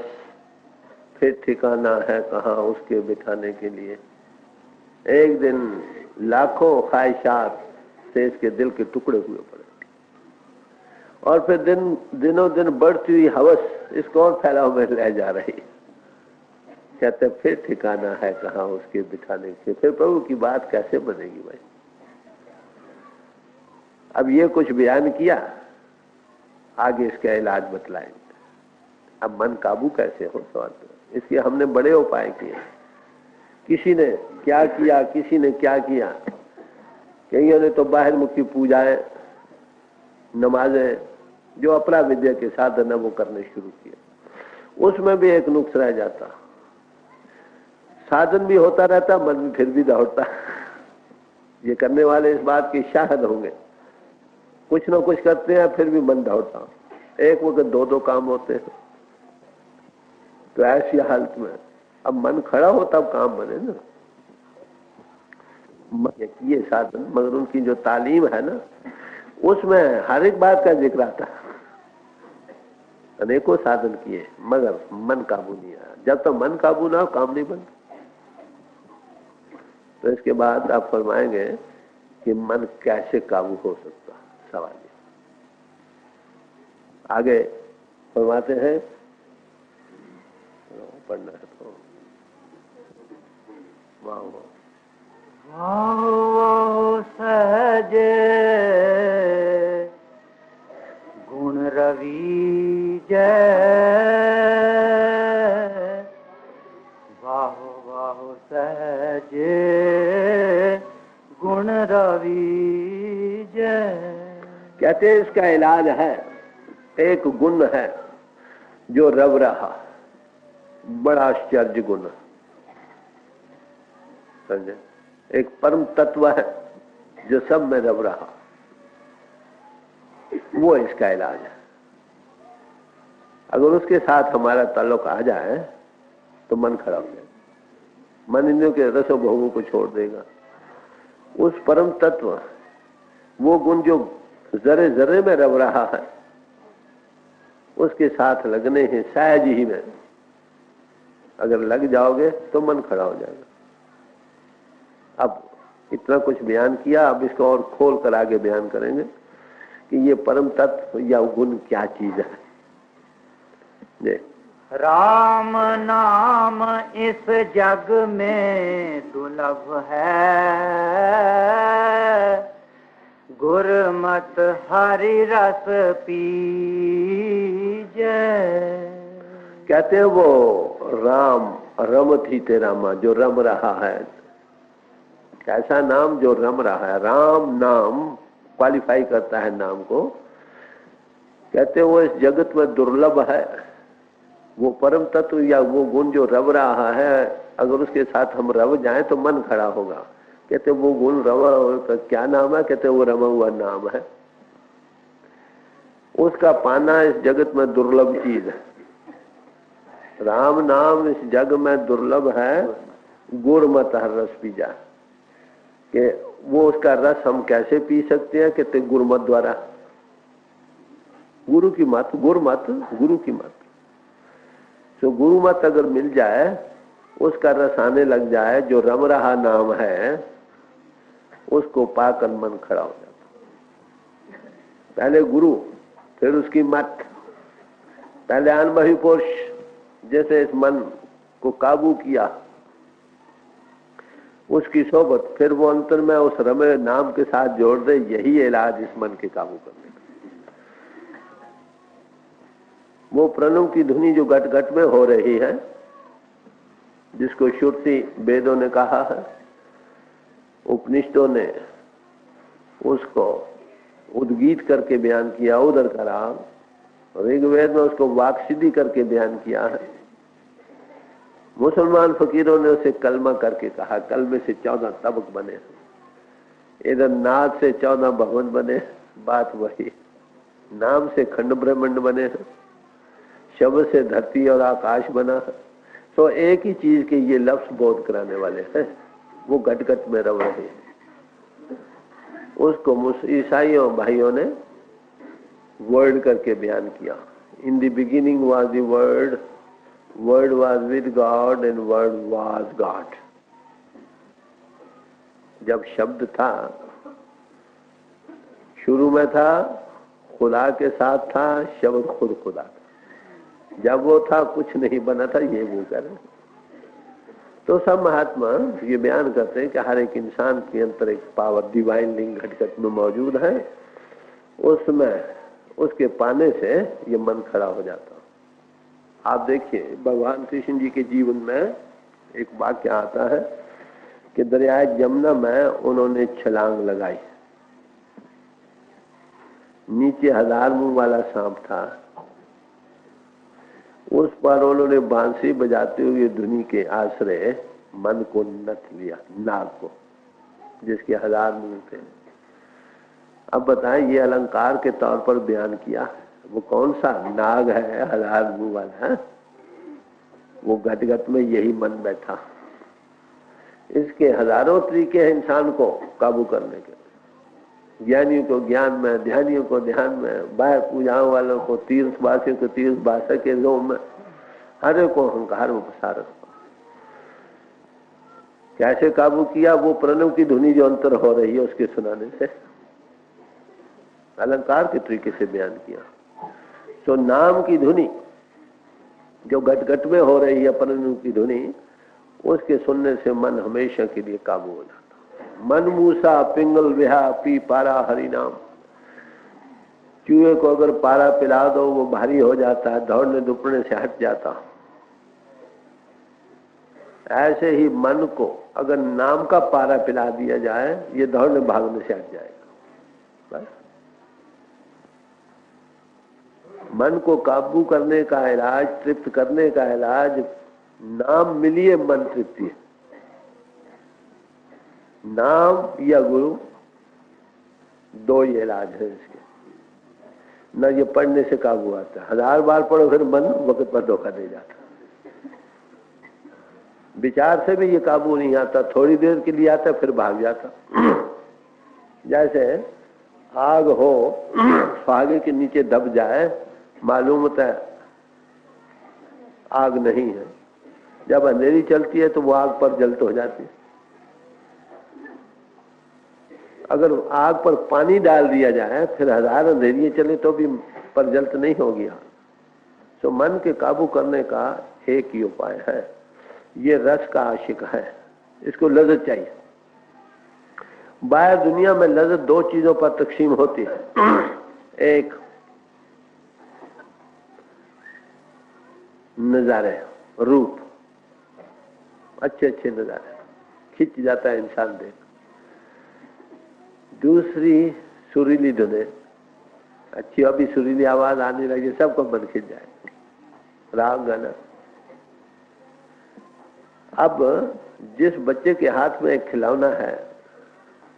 फिर ठिकाना है कहाँ उसके बिठाने के लिए। एक दिन लाखों ख्वाहिशात से इसके दिल के टुकड़े हुए पड़े, और फिर दिनों दिन बढ़ती हुई हवस इसको और फैलाव में ले जा रही। कहते फिर ठिकाना है कहाँ उसके बिठाने के। फिर प्रभु की बात कैसे बनेगी भाई? अब ये कुछ बयान किया, आगे इसका इलाज बतलाएंगे। अब मन काबू कैसे हो सवाल, इसके हमने बड़े उपाय किए। किसी ने क्या किया, किसी ने क्या किया। कईयों ने तो बाहर मुखी पूजाएं, नमाजें, जो अपरा विद्या के साधन है वो करने शुरू किए। उसमें भी एक नुक्स रह जाता, साधन भी होता रहता, मन भी फिर भी दौड़ता। ये करने वाले इस बात के शाहिद होंगे, कुछ ना कुछ करते हैं फिर भी मन दौड़ता। एक वक्त दो दो काम होते हैं। तो ऐसी हालत में अब मन खड़ा हो तब काम बने ना। ये साधन, मगर उनकी जो तालीम है ना, उसमें हर एक बात का जिक्र आता है। अनेकों साधन किए मगर मन काबू नहीं आया। जब तक मन काबू ना हो काम नहीं बनता। तो इसके बाद आप फरमाएंगे कि मन कैसे काबू हो सकता, सवाल ये। आगे फरमाते हैं, पढ़ना है तो वाह वाह वाह सहजे गुण रवि जय, वाह वाह सहजे गुण रवि जय। कहते हैं इसका इलाज है, एक गुण है जो रव रहा, बड़ा आश्चर्य गुण, समझे? एक परम तत्व है जो सब में रव रहा, वो इसका इलाज है। अगर उसके साथ हमारा ताल्लुक आ जाए तो मन खड़ा हो जाए, मन इंद्रियों के रसों भोगों को छोड़ देगा। उस परम तत्व, वो गुण जो जरे जरे में रम रहा है, उसके साथ लगने हैं सहज ही में। अगर लग जाओगे तो मन खड़ा हो जाएगा। अब इतना कुछ बयान किया, अब इसको और खोल कर आगे बयान करेंगे कि ये परम तत्व या गुण क्या चीज है। जी। राम नाम इस जग में दुर्लभ है, गुरमत हरि रस पीजे। कहते हैं वो राम रम थी तेरा माँ, जो रम रहा है। कैसा नाम जो रम रहा है। राम नाम क्वालिफाई करता है नाम को। कहते हैं वो इस जगत में दुर्लभ है, वो परम तत्व या वो गुण जो रव रहा है, अगर उसके साथ हम रव जाएं तो मन खड़ा होगा। कहते वो गुण रवा का क्या नाम है? कहते वो रमा हुआ नाम है। उसका पाना इस जगत में दुर्लभ चीज है। राम नाम इस जग में दुर्लभ है, गुर मत हर रस पी जा। कि वो उसका रस हम कैसे पी सकते हैं? कहते गुरुमत द्वारा। गुरु की मत, गुरुमत गुरु की मत। तो गुरु मत अगर मिल जाए, उसका रस आने लग जाए, जो रम रहा नाम है, उसको पाकर मन खड़ा हो जाता। पहले गुरु, फिर उसकी मत, पहले अनुभवी पुरुष जैसे इस मन को काबू किया, उसकी सोबत, फिर वो अंतर में उस रमे नाम के साथ जोड़ दे। यही इलाज इस मन के काबू करने का। वो प्रणव की धुनी जो घट घट में हो रही है, जिसको श्रुति वेदों ने कहा है, उपनिषदों ने उसको उद्गीत करके बयान किया, उदर करा। ऋग्वेद में उसको वाक्सिद्धि करके बयान किया है। मुसलमान फकीरों ने उसे कलमा करके कहा। कलमे से 14 तबक बने, इधर नाद से 14 भवन बने, बात वही। नाम से खंड ब्रह्मांड बने हैं, शब्द से धरती और आकाश बना है। तो एक ही चीज के ये लफ्ज बोध कराने वाले हैं, वो घट घट में रह रहे हैं। उसको ईसाइयों भाइयों ने वर्ड करके बयान किया। In the beginning was the word, word was with God and word was God. जब शब्द था, शुरू में था, खुदा के साथ था, शब्द खुद खुदा था। जब वो था कुछ नहीं बना था, ये वो करे। तो सब महात्मा ये बयान करते हैं कि हर एक इंसान के अंदर एक पावर, डिवाइन लिंग घट घट में मौजूद है। उसमें उसके पाने से ये मन खड़ा हो जाता। आप देखिए भगवान कृष्ण जी के जीवन में एक वाक्य आता है कि दरियाए जमुना में उन्होंने छलांग लगाई। नीचे 1000 मुंह वाला सांप था, उस पर उन्होंने बांसुरी बजाते हुए धुनी के आश्रय मन को नथ लिया, नाग को, जिसके 1000 मुंह थे। अब बताएं, ये अलंकार के तौर पर बयान किया, वो कौन सा नाग है 1000 मुंह वाला है? वो घट घट में यही मन बैठा। इसके हजारों तरीके हैं इंसान को काबू करने के। ज्ञानियों को ज्ञान में, ध्यानियों को ध्यान में, बाह्य पूजाओं वालों को, तीर्थवासियों को तीर्थ भाषा के जोम में, हर एक को अहंकार में फंसा रखा। कैसे काबू किया? वो प्रणव की धुनी जो अंतर हो रही है उसके सुनाने से, अलंकार के तरीके से बयान किया। तो नाम की धुनी जो घट घट में हो रही है, प्रणव की धुनी, उसके सुनने से मन हमेशा के लिए काबू हो जाता। मन मूसा पिंगल विहा पी पारा हरि नाम। चूहे को अगर पारा पिला दो वो भारी हो जाता है, दौड़ने दुपड़ने से हट जाता। ऐसे ही मन को अगर नाम का पारा पिला दिया जाए, ये दौड़ने भागने से हट जाएगा। बस मन को काबू करने का इलाज, तृप्त करने का इलाज, नाम मिलिए मन तृप्ति। नाम या गुरु, दो ही इलाज है इसके। न ये पढ़ने से काबू आता है, 1000 बार पढ़ो फिर मन वक्त पर धोखा दे जाता। विचार से भी ये काबू नहीं आता, थोड़ी देर के लिए आता फिर भाग जाता। जैसे आग हो फागे के नीचे दब जाए, मालूम होता है आग नहीं है। जब अंधेरी चलती है तो वो आग पर जल्त हो जाती है। अगर आग पर पानी डाल दिया जाए फिर हजार अंधेरियां चले तो भी पर जल्त नहीं होगी आग। तो मन के काबू करने का एक ही उपाय है, ये रस का आशिक है, इसको लज्जत चाहिए। बाहर दुनिया में लज्जत दो चीजों पर तकसीम होती है, एक नजारे, रूप, अच्छे अच्छे नजारे खिंच जाता है इंसान देख। दूसरी सुरीली धुनें, अच्छी अभी सुरीली आवाज आने लगी सबको मन खिंच जाए, राग गाना। अब जिस बच्चे के हाथ में एक खिलौना है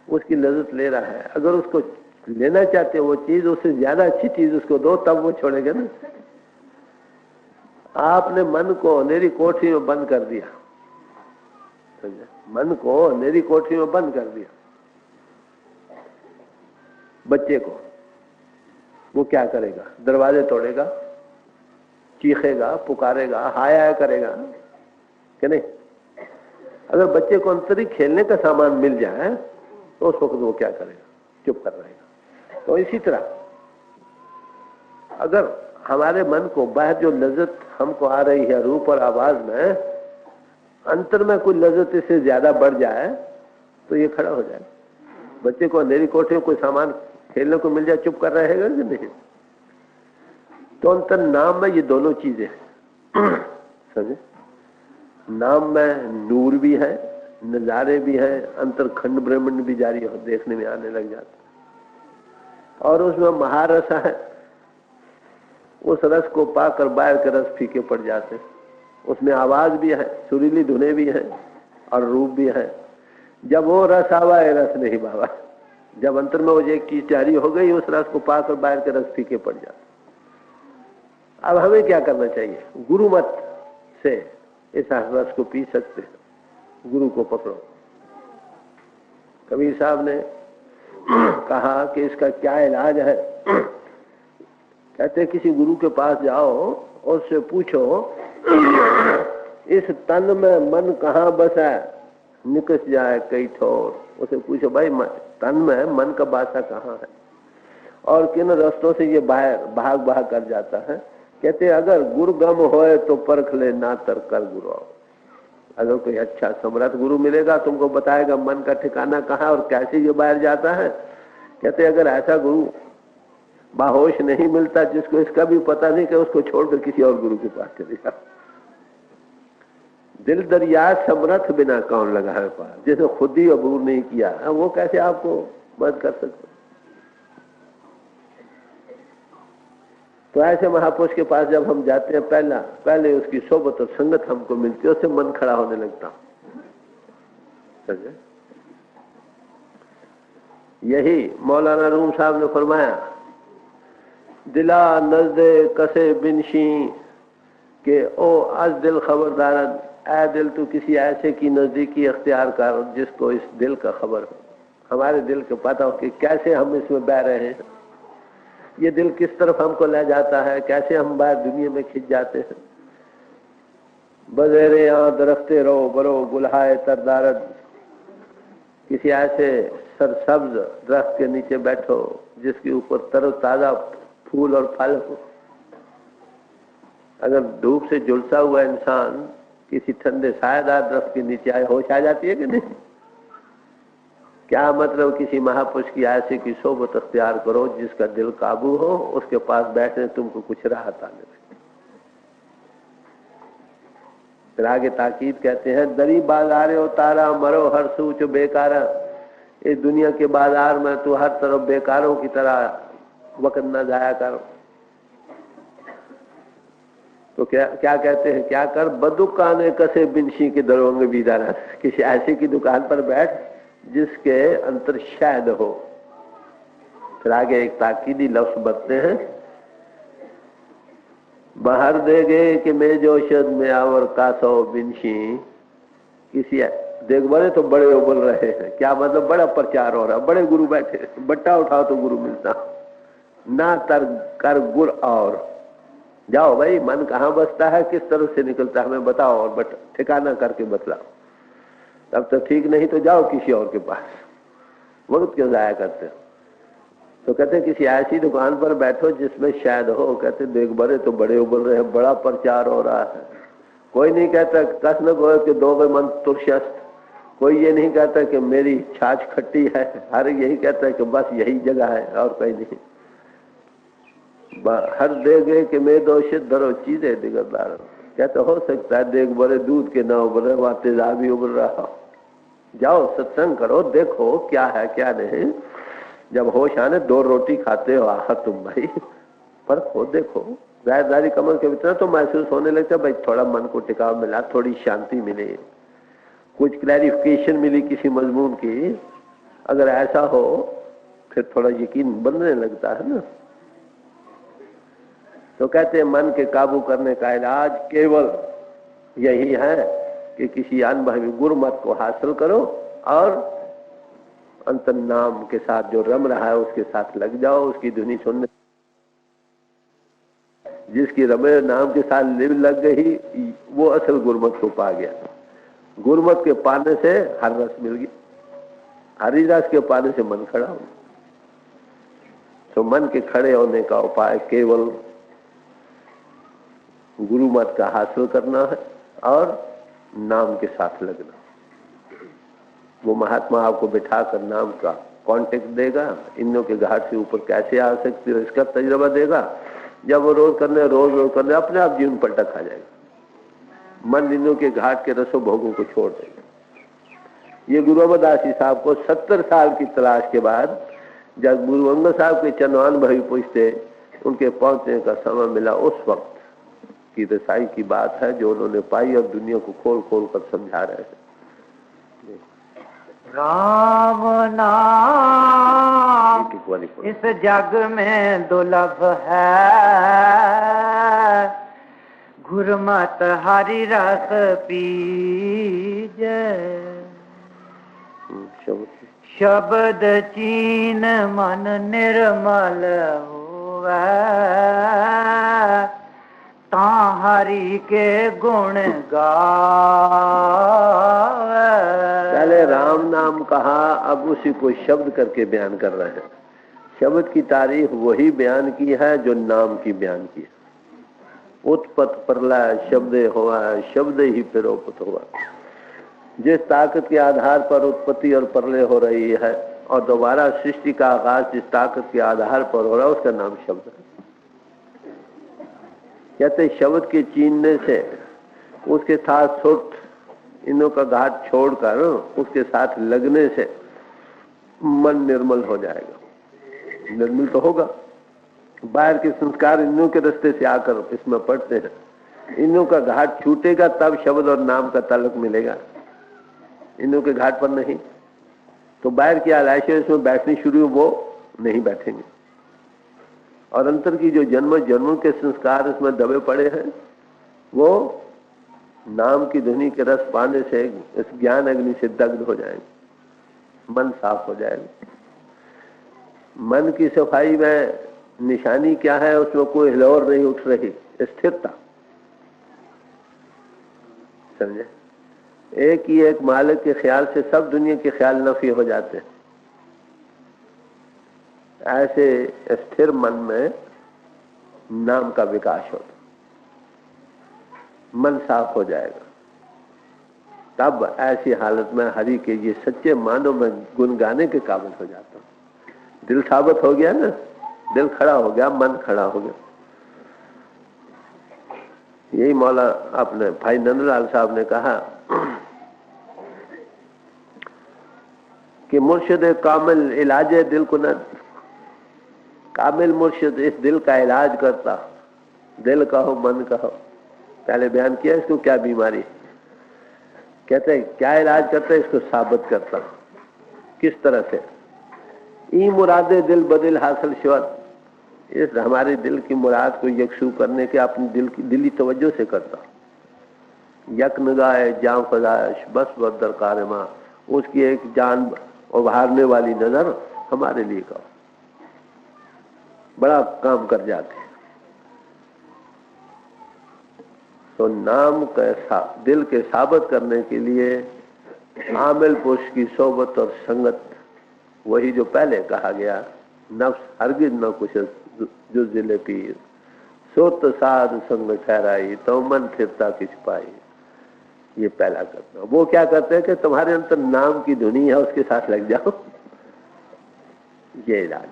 उसकी लज्जत ले रहा है, अगर उसको लेना चाहते वो चीज, उससे ज्यादा अच्छी चीज उसको दो तब वो छोड़ेगा ना। आपने मन को अंधेरी कोठरी में बंद कर दिया, मन को अंधेरी कोठरी में बंद कर दिया बच्चे को, वो क्या करेगा? दरवाजे तोड़ेगा, चीखेगा, पुकारेगा, हाय हाय करेगा कि नहीं? अगर बच्चे को अंतरिक खेलने का सामान मिल जाए तो उस वक्त वो क्या करेगा? चुप कर रहेगा। तो इसी तरह अगर हमारे मन को बाहर जो लज्जत हमको आ रही है रूप और आवाज में, अंतर में कोई लज्जत इससे ज्यादा बढ़ जाए तो ये खड़ा हो जाए। बच्चे को अंधेरी कोठरी में कोई सामान खेलने को मिल जाए, चुप कर रहेगा कि नहीं? तो अंतर नाम में ये दोनों चीजें समझे? नाम में नूर भी है, नजारे भी है, अंतर खंड ब्रह्मांड भी जारी हो देखने में आने लग जाता। और उसमें महारस है, उस रस को पाकर बाहर के रस फीके पड़ जाते। उसमें आवाज भी है, सुरीली धुनें भी है और रूप भी है। जब वो रस आवा है रस नहीं बाबा, जब अंतर में वो एक चीज जारी हो गई उस रस को पाकर बाहर के रस फीके पड़ जाते। अब हमें क्या करना चाहिए? गुरु मत से इस रस को पी सकते हैं, गुरु को पकड़ो। कबीर साहब ने कहा कि इसका क्या इलाज है? कहते किसी गुरु के पास जाओ और उससे पूछो इस तन में मन कहाँ बसा निकस जाए कई ठोर। उसे पूछो भाई तन में मन का बासा कहाँ है और किन रस्तों से ये बाहर भाग भाग कर जाता है। कहते अगर गुरु गम होए तो परख ले ना तर कर गुरु। अगर कोई अच्छा समर्थ गुरु मिलेगा तुमको बताएगा मन का ठिकाना कहाँ और कैसे ये बाहर जाता है। कहते अगर ऐसा गुरु बाहोश नहीं मिलता जिसको इसका भी पता नहीं कि उसको छोड़कर किसी और गुरु के पास चले जाओ। दिल दरिया समर्थ बिना कौन लगा है पार, जिसे खुद ही अबूर नहीं किया वो कैसे आपको मदद कर सकते? तो ऐसे महापुरुष के पास जब हम जाते हैं पहले उसकी सोबत और संगत हमको मिलती है, उससे मन खड़ा होने लगता। यही मौलाना रूम साहब ने फरमाया, दिला नजदे कसे बिनशी के ओ आज दिल खबरदारन, ऐ दिल तू किसी ऐसे की नजदीकी अख्तियार कर जिसको इस दिल का खबर हो, हमारे दिल को पता हो कि कैसे हम इसमें बह रहे हैं, ये दिल किस तरफ हमको ले जाता है, कैसे हम बाहर दुनिया में खिंच जाते हैं। बजेरे यहाँ दरख्ते रो बरो गुलहाए तरदारद, किसी ऐसे सरसब्ज दरख्त के नीचे बैठो जिसके ऊपर तरोताजा फूल और फल हो। अगर धूप से झुलसा हुआ इंसान किसी ठंडे सायेदार दरख्त के नीचे आए, होश आ जाती है कि नहीं? क्या मतलब किसी महापुरुष की ऐसे की सोबत अख्तियार करो जिसका दिल काबू हो, उसके पास बैठने तुमको कुछ राहत आने लगे। फिर आगे ताकीद कहते हैं, दरी बाजारे उतारा मरो हर सूच बेकारा। इस दुनिया के बाजार में तू हर तरफ बेकारों की तरह वक्त न जाया करो। तो क्या कहते हैं, क्या कर? बदुकाने कसे बिनशी के दरोंग बीदारा, किसी ऐसे की दुकान पर बैठ जिसके अंतर शायद हो। फिर आगे एक ताकीदी लफ्ज बरतते हैं, बाहर देगे कि मैं जो शद में आवर कासो बिनशी, किसी देख बड़े तो बड़े उबल रहे हैं, क्या मतलब बड़ा प्रचार हो रहा, बड़े गुरु बैठे, बट्टा उठाओ तो गुरु मिलता, ना तर कर गुर और जाओ भाई, मन कहाँ बसता है, किस तरह से निकलता है हमें बताओ और ठिकाना करके बतलाओ, तब तो ठीक, नहीं तो जाओ किसी और के पास, वक्त क्यों जाया करते हो। तो कहते किसी ऐसी दुकान पर बैठो जिसमें शायद हो, कहते देख बड़े तो बड़े उबल रहे हैं, बड़ा प्रचार हो रहा है, कोई नहीं कहता कस न गो कि दो मन तुरशस्त, कोई ये नहीं कहता कि मेरी छाछ खट्टी है, हर यही कहता है कि बस यही जगह है और कोई नहीं। हर दे गए कि मैं दोषित धरो चीजें दिगरदार, कहते हो सकता है देख बड़े दूध के ना उबल रहे, वहां तेजाब भी उबल रहा हो, जाओ सत्संग करो, देखो क्या है क्या नहीं, जब होश आने 2 रोटी खाते हो आखिर तुम भाई, पर हो देखो गायदारी कमर के भीतर तो महसूस होने लगता भाई, थोड़ा मन को टिकाव मिला, थोड़ी शांति मिली, कुछ क्लैरिफिकेशन मिली किसी मजमून की, अगर ऐसा हो फिर थोड़ा यकीन बनने लगता है ना। तो कहते हैं मन के काबू करने का इलाज केवल यही है कि किसी अनुभवी गुरुमत को हासिल करो और अंतर नाम के साथ जो रम रहा है उसके साथ लग जाओ, उसकी धुनी सुनने, जिसकी रमे नाम के साथ लिव लग गई वो असल गुरुमत को पा गया। गुरुमत के पाने से हर रस मिल गई, हरी रस के पाने से मन खड़ा हो। तो मन के खड़े होने का उपाय केवल गुरु मत का हासिल करना है और नाम के साथ लगना। वो महात्मा आपको बिठाकर नाम का कांटेक्ट देगा, इन्नों के घाट से ऊपर कैसे आ सकती हो इसका तजुर्बा देगा। जब वो रोज करने अपने आप जीवन पलटा खा जाएगा, मन इन्नों के घाट के रसों भोगों को छोड़ देगा। ये गुरु अमरदास जी साहब को 70 साल की तलाश के बाद जब गुरु अंगद साहब के चनवान भाई पूछते, उनके पहुंचने का समय मिला, उस वक्त की रसाई की बात है जो उन्होंने पाई और दुनिया को खोल खोल कर समझा रहे हैं। राम नाम इस जग में दुर्लभ है, गुरमत हरि रस पीजे, शब्द चीन मन निर्मल होवे, ता हरि के गुण गावे। पहले राम नाम कहा, अब उसी को शब्द करके बयान कर रहे हैं। शब्द की तारीफ वही बयान की है जो नाम की बयान की है। उत्पत्त प्रलय शब्द हुआ, शब्द ही प्रोपत हुआ। जिस ताकत के आधार पर उत्पत्ति और प्रलय हो रही है और दोबारा सृष्टि का आगाज जिस ताकत के आधार पर हो रहा है उसका नाम शब्द है। कहते शब्द के चीनने से, उसके साथ सुट इनों का घाट छोड़कर उसके साथ लगने से मन निर्मल हो जाएगा। निर्मल तो होगा, बाहर के संस्कार इनों के रास्ते से आकर इसमें पड़ते हैं, इनों का घाट छूटेगा तब शब्द और नाम का ताल्लुक मिलेगा, इनों के घाट पर नहीं। तो बाहर की आलाइशें इसमें बैठनी शुरू, वो नहीं बैठेंगे। और अंतर की जो जन्म जन्मों के संस्कार इसमें दबे पड़े हैं, वो नाम की ध्वनि के रस पाने से इस ज्ञान अग्नि से दग्ध हो जाएंगे, मन साफ हो जाएगा। मन की सफाई में निशानी क्या है, उसमें कोई हिलोर नहीं उठ रही, स्थिरता। समझे? एक ही एक मालिक के ख्याल से सब दुनिया के ख्याल नफी हो जाते हैं। ऐसे स्थिर मन में नाम का विकास होता, मन साफ हो जाएगा। तब ऐसी हालत में हरि के ये सच्चे मानों में गुन गाने के काबिल हो जाता हूं। दिल साबित हो गया ना, दिल खड़ा हो गया, मन खड़ा हो गया। यही मौला अपने भाई नंदलाल साहब ने कहा कि मुर्शिद कामिल इलाजे दिल को न, कामिल मुर्शिद इस दिल का इलाज करता, दिल कहो मन कहो। पहले बयान किया इसको क्या बीमारी, कहते हैं क्या इलाज करता है, इसको साबित करता। किस तरह से? ई मुरादे दिल बदिल हासिल शिवत, इस हमारे दिल की मुराद को यकसू करने के अपनी दिल की दिली तवज्जो से करता। यज्ञ गाय जान फजायश बस बदर कारमा, उसकी एक जान उभारने वाली नजर हमारे लिए कहो, बड़ा काम कर जाते हैं। तो नाम कैसा दिल के साबित करने के लिए आमिल पुरुष की सोबत और संगत, वही जो पहले कहा गया, नफ्स हरगिज न कुछ जो जिले पीर, सोत साध संग ठहराई तो मन फिरता किछ पाई। ये पहला करना। वो क्या करते हैं कि तुम्हारे अंदर नाम की धुनी है, उसके साथ लग जाओ। ये इलाज।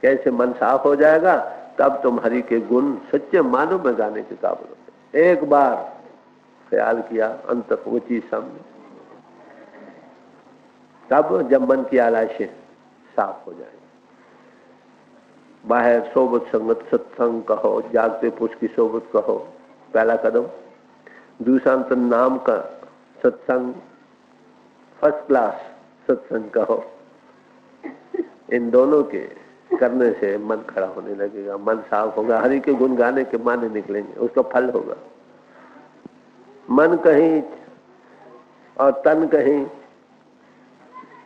कैसे मन साफ हो जाएगा, तब तुम हरि के गुण सच्चे मानो में गाने के काबिल होते। एक बार ख्याल किया अंत वो चीज सामने, तब जब मन की आलाशें साफ हो जाएगी। बाहर सोबत संगत सत्संग कहो, जागते पुरुष की सोबत कहो, पहला कदम। दूसरा अंतर नाम का सत्संग, फर्स्ट क्लास सत्संग कहो। इन दोनों के करने से मन खड़ा होने लगेगा, मन साफ होगा, हरि के गुण गाने के माने निकलेंगे, उसका फल होगा। मन कहीं और तन कहीं,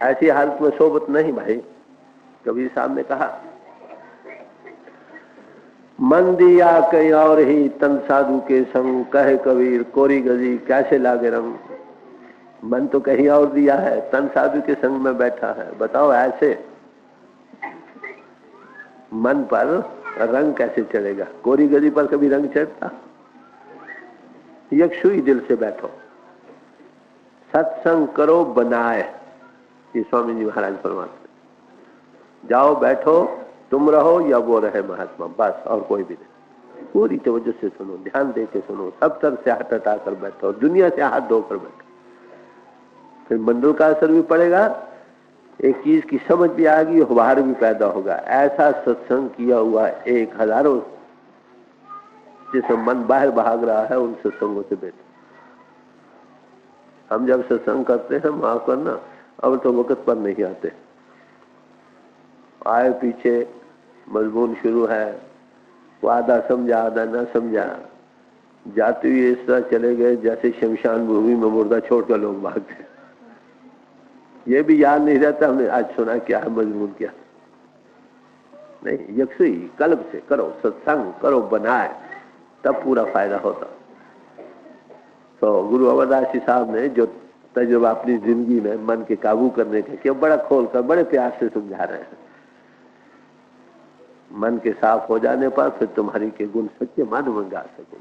ऐसी हालत में सोबत नहीं भाई। कबीर साहब ने कहा, मन दिया कहीं और ही तन साधु के संग, कहे कबीर कोरी गजी कैसे लागे रंग। मन तो कहीं और दिया है, तन साधु के संग में बैठा है, बताओ ऐसे मन पर रंग कैसे चढ़ेगा? कोरी गजी पर कभी रंग चढ़ता? यक्षुई दिल से बैठो, सत्संग करो बनाए, ये स्वामी जी महाराज फरमाते। जाओ बैठो, तुम रहो या वो रहे महात्मा, बस और कोई भी नहीं। पूरी तवज्जो से सुनो, ध्यान दे के सुनो, सब तरफ से हाथ हटाकर बैठो, दुनिया से हाथ धोकर बैठो। फिर मंडल का असर भी पड़ेगा, एक चीज की समझ भी आएगी, उभार भी पैदा होगा। ऐसा सत्संग किया हुआ एक हजारों, जिसमें मन बाहर भाग रहा है, उन सत्संगों से बेहतर। हम जब सत्संग करते हैं, माफ करना, अब तो वक्त पर नहीं आते, आए पीछे मजमून शुरू है, वो आधा समझा आधा ना समझा, जाते हुए इस तरह चले गए जैसे शमशान भूमि में मुर्दा छोड़कर लोग भागते। ये भी याद नहीं रहता हमने आज सुना क्या है, मजमून क्या नहीं। यक्षी कल्ब से करो, सत्संग करो बनाए, तब पूरा फायदा होता। तो गुरु अमरदास जी साहब ने जो तजुर्बा अपनी जिंदगी में मन के काबू करने का किया, बड़ा खोलकर बड़े प्यार से समझा रहे हैं। मन के साफ हो जाने पर फिर तुम्हारी के गुण सच्चे मानो में गा सकोगे।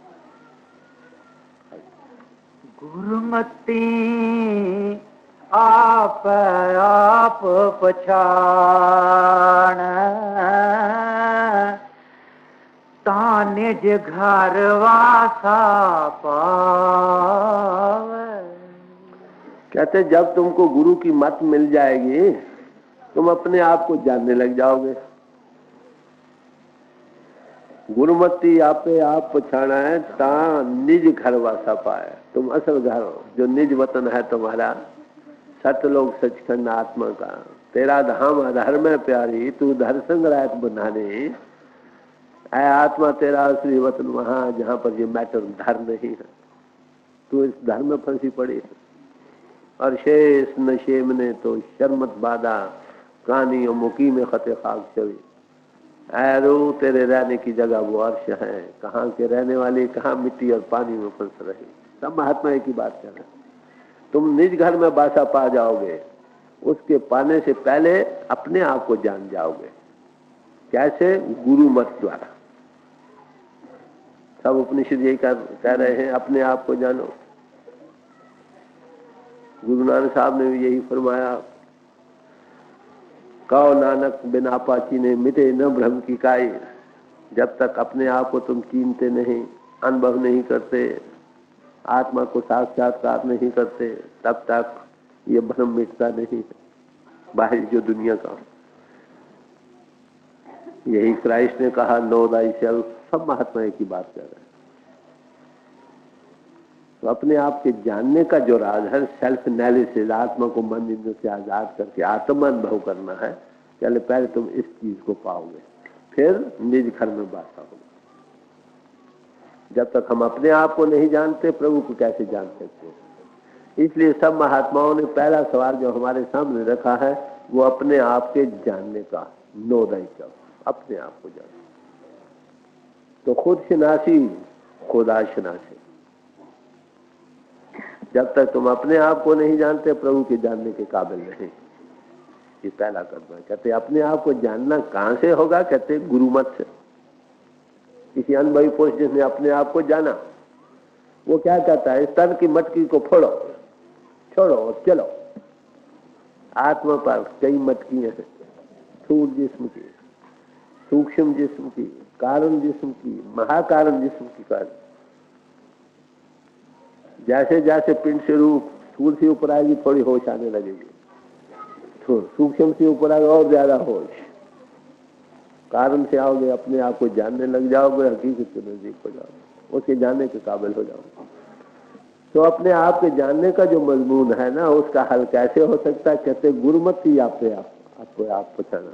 गुरुमती आप पछाण, ताने जे घर वासा पावे। कहते जब तुमको गुरु की मत मिल जाएगी, तुम अपने आप को जानने लग जाओगे। गुरुमती आपे आप पछाना है, ता निज घर वासा पाए। तुम असल घर हो, जो निज वतन है तुम्हारा, सतलोक सचखंड आत्मा का, तेरा धाम अधर में प्यारी, तू धर संग रात बनाने। ऐ आत्मा तेरा असली वतन वहां, जहां पर ये मैटर धर नहीं है, तू इस धर में फंसी पड़ी है। और शेष नशेम ने तो शर्मत बाधा, कानी और मुकी में खते खाक चवी। ऐरो तेरे रहने की जगह वो अर्श है, कहाँ के रहने वाले कहाँ मिट्टी और पानी में फंस रहे। सब महात्मा एक ही बात कर रहे हैं। तुम निज घर में बासा पा जाओगे, उसके पाने से पहले अपने आप को जान जाओगे। कैसे? गुरु मत द्वारा। सब उपनिषद यही कह रहे हैं, अपने आप को जानो। गुरु नानक साहब ने भी यही फरमाया, कहो नानक बिना पाची ने मिटे न भ्रम की काई। जब तक अपने आप को तुम चीनते नहीं, अनुभव नहीं करते, आत्मा को साक्षात्कार नहीं करते, तब तक ये भ्रम मिटता नहीं है। बाहर जो दुनिया का, यही क्राइस्ट ने कहा, नो दाई सेल्फ। सब महात्मा एक ही बात कर रहे हैं। तो अपने आप के जानने का जो राज है, सेल्फ एनालिसिस, आत्मा को मन इंद्र से आजाद करके आत्मा अनुभव करना है। चले पहले तुम इस चीज को पाओगे, फिर निज घर में बासा होगा। जब तक हम अपने आप को नहीं जानते प्रभु को कैसे जान सकते हैं। इसलिए सब महात्माओं ने पहला सवाल जो हमारे सामने रखा है वो अपने आप के जानने का, नो थायसेल्फ, अपने आप को जान। तो खुद शिनासी खुदा शिनासी। जब तक तुम अपने आप को नहीं जानते प्रभु के जानने के काबिल नहीं। ये पहला कदम है। कहते अपने आप को जानना कहां से होगा? कहते गुरुमत से। किसी अनुभवी पुरुष जिसने अपने आप को जाना, वो क्या कहता है? इस तन की मटकी को फोड़ो, छोड़ो और चलो। आत्मा पर कई मटकियां हैं, स्थूल जिस्म की, सूक्ष्म जिस्म की, कारण जिस्म की, महाकारण जिस्म की। कारण जैसे जैसे पिंड से रूप स्थूल से ऊपर आएगी थोड़ी होश आने लगेगी, सूक्ष्म से ऊपर आएगा और ज्यादा होश, कारण से आओगे अपने आप को जानने लग जाओगे, हकीकत के नजदीक हो जाओगे, उसके जानने के काबिल हो जाओगे। तो अपने आप के जानने का जो मजमून है ना, उसका हल कैसे हो सकता है? कहते गुरुमत ही आपको आप पछाना।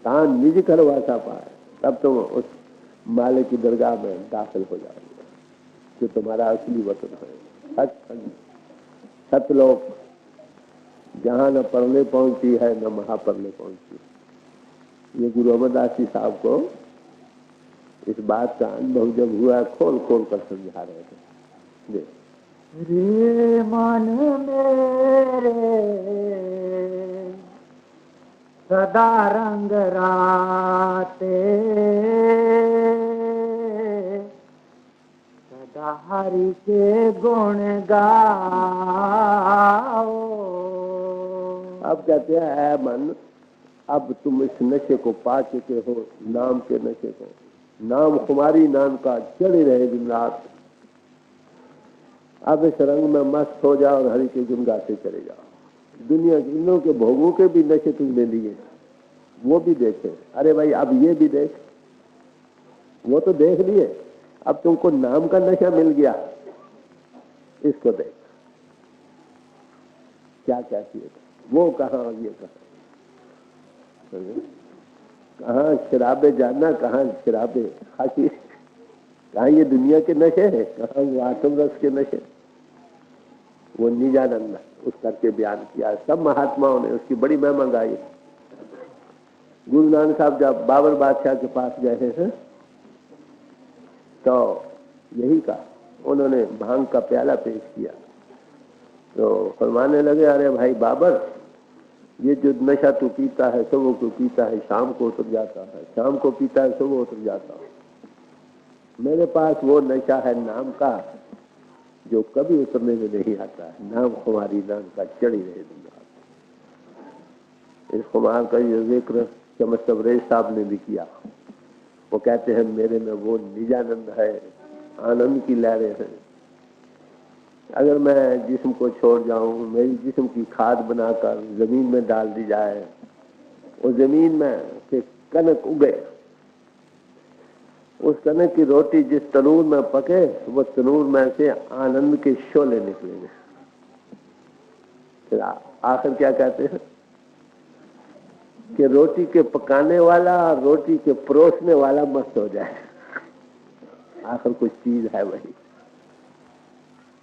कहाँ निज कर वासा पाए, तब तुम उस मालिक की दरगाह में दाखिल हो जाओगे जो तुम्हारा असली वतन है। सतलोक, जहाँ न परले पहुंची है न महापरले पहुंची। ये गुरु अमरदास जी साहब को इस बात का अनुभव जब हुआ, खोल खोल कर समझा रहे थे। रे मन मेरे सदा रंग राते, सदा हरि के गुण गाओ। अब कहते हैं मन, अब तुम इस नशे को पा चुके हो, नाम के नशे को। नाम खुमारी नाम का चढ़े रहे दिन रात। अब इस रंग में मस्त हो जाओ और हरि के गुण गाते चले जाओ। दुनिया के इनों के भोगों के भी नशे तुमने लिए, वो भी देखे। अरे भाई अब ये भी देख, वो तो देख लिए, अब तुमको नाम का नशा मिल गया, इसको देख क्या क्या किए। वो कहाँ ये कहाँ, कहाँ शराबे जाना, कहाँ शराबे खाकी, कहाँ ये दुनिया के नशे है, कहाँ वो आत्म रस के नशे। वो निजानंद उस करके बयान किया। सब महात्माओं ने उसकी बड़ी महिमा गाई। गुरु नानक साहब जब बाबर बादशाह के पास गए हैं तो यही कहा, उन्होंने भांग का प्याला पेश किया तो फरमाने लगे, अरे भाई बाबर, ये जो नशा तू पीता है सुबह को पीता है, शाम को उतर जाता है, शाम को पीता है सुबह उतर जाता है। मेरे पास वो नशा है नाम का जो कभी उतरने में नहीं आता है। नाम खुमारी नाम का चढ़ी रहे दिन रात। इस खुमार का ये जिक्र चमच तबरेज साहब ने भी किया। वो कहते हैं मेरे में वो निजानंद है, आनंद की लहरें हैं। अगर मैं जिस्म को छोड़ जाऊं, मेरी जिस्म की खाद बनाकर जमीन में डाल दी जाए, उस जमीन में से कनक उगे, उस कनक की रोटी जिस तनूर में पके, वो तनूर में से आनंद के शोले निकलेंगे। फिर आखिर क्या कहते हैं कि रोटी के पकाने वाला और रोटी के परोसने वाला मस्त हो जाए। आखिर कुछ चीज है वही।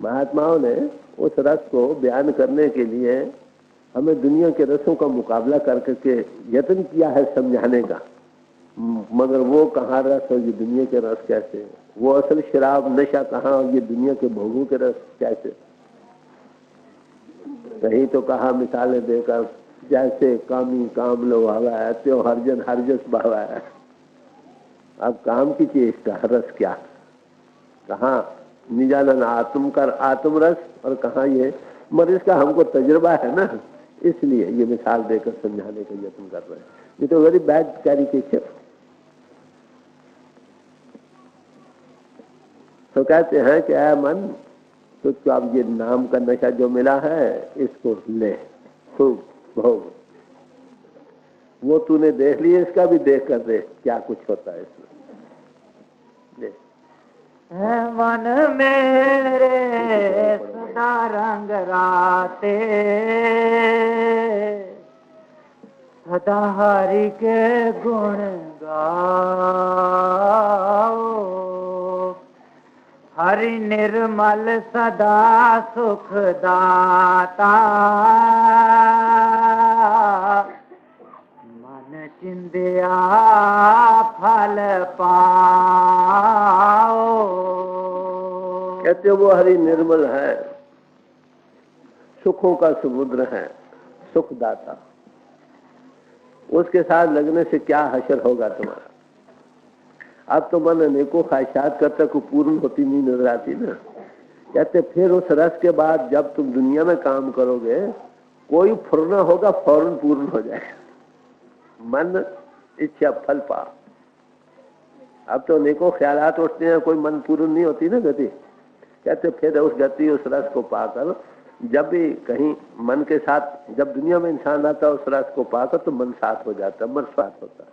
महात्माओं ने उस रस को बयान करने के लिए हमें दुनिया के रसों का मुकाबला करके यत्न किया है समझाने का, मगर वो कहाँ रस और ये दुनिया के रस कैसे, वो असल शराब नशा कहाँ और ये दुनिया के भोगों के रस कैसे। कहीं तो कहा मिसालें देकर, जैसे कामी काम लो हवा है, त्यो हरजन हरजस बहवा है। अब काम की चेष्टा, रस क्या, कहाँ निजानंद आत्म कर आत्म रस, और कहाँ ये, मगर इसका हमको तजुर्बा है ना, इसलिए ये मिसाल देकर समझाने का यत्न कर रहे हैं। ये तो वेरी बैड कैरिकेचर। तो कहते हैं कि ऐ मन, तो अब ये नाम का नशा जो मिला है इसको ले, खूब भोग। वो तूने देख लिया, इसका भी देख कर देख क्या कुछ होता है इसमें। देख मन मेरे सदा रंग राते, सदा हरि के गुण गाओ। निर्मल सदा सुखदाता, मन चिंदिया फल पाओ। कहते वो हरि निर्मल है, सुखों का समुद्र है, सुखदाता। उसके साथ लगने से क्या हशर होगा तुम्हारा। अब तो मन अनेकों ख्वाहिशात करता को पूर्ण होती नहीं नजर आती ना। कहते फिर उस रस के बाद जब तुम दुनिया में काम करोगे, कोई फुरना होगा फौरन पूर्ण हो जाएगा। मन इच्छा फल पा। अब तो अनेकों ख्यालात उठते हैं, कोई मन पूर्ण नहीं होती ना गति। कहते फिर उस गति उस रस को पाकर जब भी कहीं मन के साथ, जब दुनिया में इंसान आता है उस रस को पाकर तो मन साथ हो जाता है, मन साथ होता है।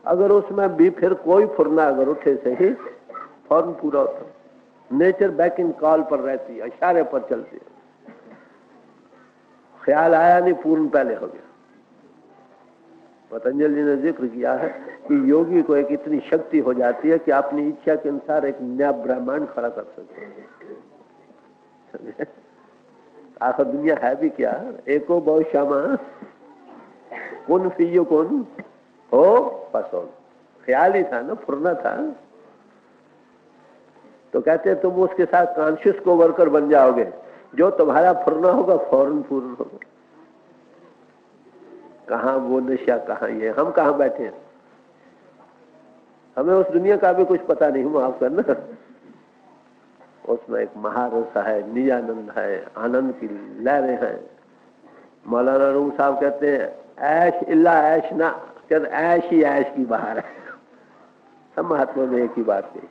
अगर उसमें भी फिर कोई फुरना अगर उठे से ही फौरन पूरा होता है। नेचर बैक इन कॉल पर रहती है, इशारे पर चलती है। ख्याल आया नहीं, पूर्ण पहले हो गया। पतंजलि जी ने जिक्र किया है कि योगी को एक इतनी शक्ति हो जाती है कि अपनी इच्छा के अनुसार एक नया ब्रह्मांड खड़ा कर सकते हैं। आखिर दुनिया है भी क्या, एको बहु क्षमा कुन फियो कुन हो पसोन। ख्याल ही था ना, फुरना था। तो कहते हैं तुम उसके साथ कॉन्शियस को वर्कर बन जाओगे, जो तुम्हारा फुरना होगा फौरन पूर्ण होगा। कहाँ वो नशा, कहाँ ये, हम कहाँ बैठे हैं। हमें उस दुनिया का भी कुछ पता नहीं, माफ करना। उसमें एक महारस है, निजानंद है, आनंद की लहरें हैं। मौलाना रूम साहब कहते हैं ऐश इल्ला ऐश ना, कहते ऐश ही ऐश की बाहर है। सब महात्मा ने एक ही बात कही।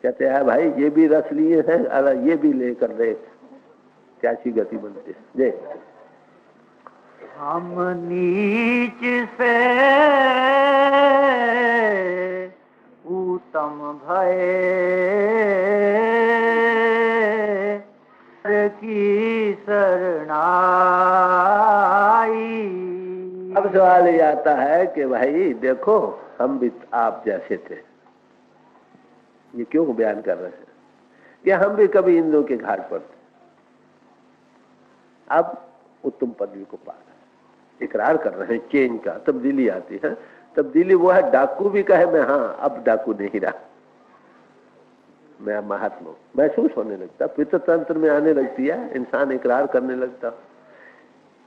कहते हैं भाई ये भी रस लिए हैं, अरे ये भी लेकर देख कैसी गति बनती है। देख हम नीच से उत्तम भये की शरणाई। अब सवाल ये आता है कि भाई देखो हम भी आप जैसे थे। ये क्यों बयान कर रहे हैं कि हम भी कभी इंद्रों के घाट पर थे, अब उत्तम पदवी को पा रहे हैं। इकरार कर रहे हैं चेंज का, तब्दीली आती है। तब्दीली वो है डाकू भी कहे मैं हाँ अब डाकू नहीं रहा, मैं महात्मा महसूस होने लगता, पितृ तंत्र में आने लगती है, इंसान इकरार करने लगता।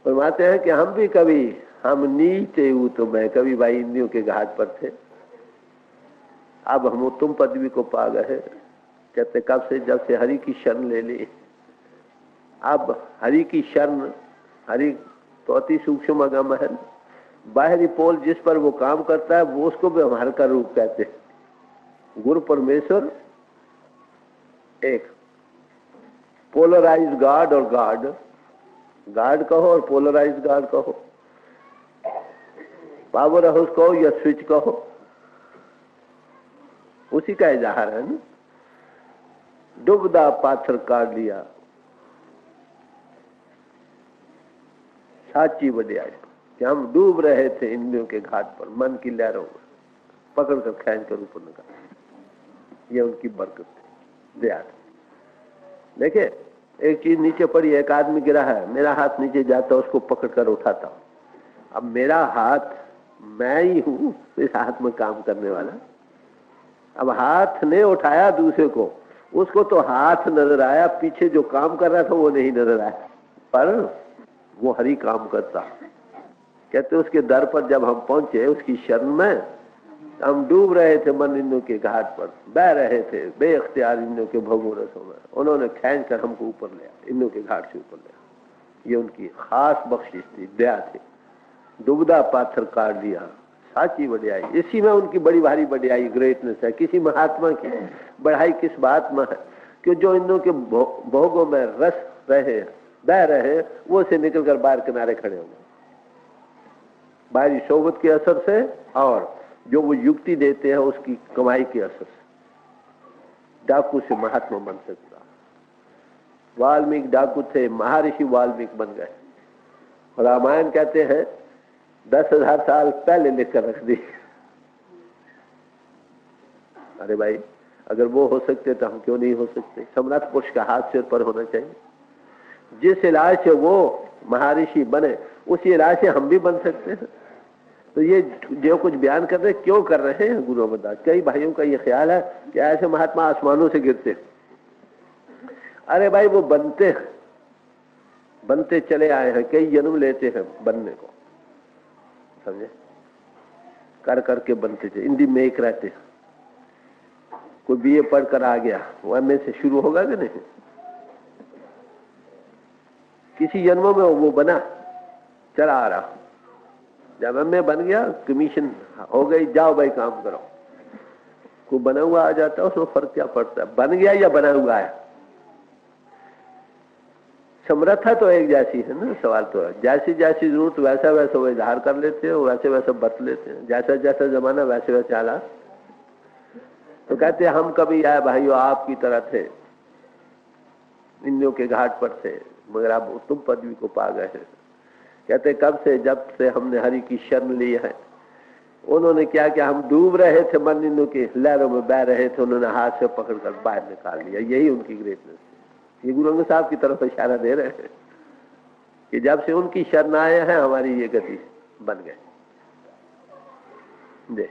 फरमाते हैं कि हम भी कभी हम नीचे हूं तो मैं कभी भाई इंद्रियों के घाट पर थे, अब हम उत्तम पदवी को पा गए। कहते कब से, जब से हरि की शरण ले ली। अब हरि की शरण, हरि तो अति सूक्ष्म अगम है। बाहरी पोल जिस पर वो काम करता है वो उसको भी हम हर का रूप कहते हैं। गुरु परमेश्वर एक, पोलराइज गॉड और गॉड, गॉड कहो और पोलराइज गॉड कहो, पावर हाउस कहो या स्विच कहो, उसी का इजहार है ना। डूबदा पाथर काट लिया साची वडियाई, कि हम डूब रहे थे इंद्रियों के घाट पर, मन की लहरों में पकड़ कर खींच कर ऊपर निकाल। ये उनकी बरकत थी, दया थी। देखिए एक चीज नीचे पड़ी, एक आदमी गिरा है, मेरा हाथ नीचे जाता उसको पकड़ कर उठाता हूं। अब मेरा हाथ, मैं ही हूं इस हाथ में काम करने वाला। अब हाथ ने उठाया दूसरे को, उसको तो हाथ नजर आया, पीछे जो काम कर रहा था वो नहीं नजर आया, पर वो हरि काम करता। कहते उसके दर पर जब हम पहुंचे उसकी शरण में, हम डूब रहे थे मन इंद्रियों के घाट पर, बह रहे थे बेअख्तियार इंद्रियों के भोगों रसों में। उन्होंने खींच कर हमको ऊपर लिया, इंद्रियों के घाट से ऊपर लिया। ये उनकी खास बख्शिश थी, दया थी। डूबदा पाथर काट दिया साची बढ़ाई। इसी में उनकी बड़ी भारी बढ़ाई, ग्रेटनेस है। किसी महात्मा की बढ़ाई किस बात में है कि जो इंद्रियों के भोगों में रस रहे, बह रहे, वो से निकल कर बाहर किनारे खड़े हो गए, बाहरी सोबत के असर से और जो वो युक्ति देते हैं उसकी कमाई के असर से। डाकू से महात्मा बन सकता। वाल्मीकि डाकू थे, महर्षि वाल्मीकि बन गए। रामायण कहते हैं 10,000 साल पहले लिखकर रख दी। अरे भाई अगर वो हो सकते तो हम क्यों नहीं हो सकते? समर्थ पुरुष का हाथ सिर पर होना चाहिए। जिस इलाज से वो महर्षि बने उसी इलाज से हम भी बन सकते हैं। तो ये जो कुछ बयान कर रहे क्यों कर रहे हैं गुरु अमरदास? कई भाइयों का ये ख्याल है कि ऐसे महात्मा आसमानों से गिरते। अरे भाई वो बनते चले आए हैं, कई जन्म लेते हैं बनने को, समझे? कर करके बनते थे, हिंदी में एक रहते। कोई बीए पढ़कर आ गया, वो एमए से शुरू होगा कि नहीं? किसी जन्मों में वो बना, चला आ रहा। जब एमए बन गया, कमीशन हो गई, जाओ भाई काम करो। कोई बना हुआ आ जाता है, उसमें फर्क क्या पड़ता है? बन गया या बना हुआ है? समर्था तो एक जैसी है ना। सवाल तो है जैसी जैसी जरूरत वैसा वैसा वो इजहार कर लेते हैं, वैसे वैसा बरत लेते हैं। जैसा जैसा जमाना वैसे वैसे हालात। तो कहते हैं हम कभी आए भाइयों आपकी तरह थे, इंद्रियों के घाट पर थे, मगर आप उत्तम पदवी को पा गए हैं। कहते कब से? जब से हमने हरि की शरण ली है। उन्होंने क्या किया? हम डूब रहे थे, मन इंद्रियों की लहरों में बह रहे थे, उन्होंने हाथ से पकड़कर बाहर निकाल लिया। यही उनकी ग्रेटनेस। ये गुरु अंगद साहब की तरफ इशारा दे रहे हैं कि जब से उनकी शरण आए हैं हमारी ये गति बन गए। दे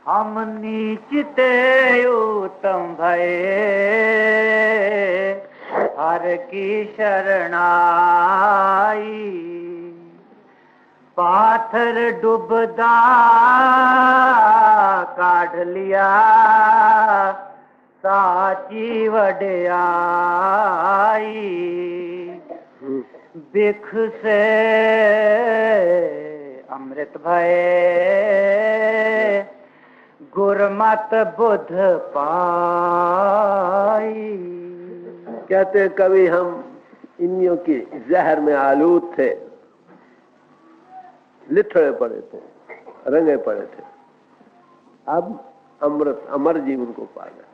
हम नीचते उत्तम भये, हर की शरणाई। पाथर डूबदा काढ़ लिया, साची वड्याई। बिख से अमृत भये, गुरमत बुध पाई। कहते कभी हम इंद्रियों की जहर में आलूद थे, लिथड़े पड़े थे, रंगे पड़े थे। अब अमृत अमर जीवन को पा गए।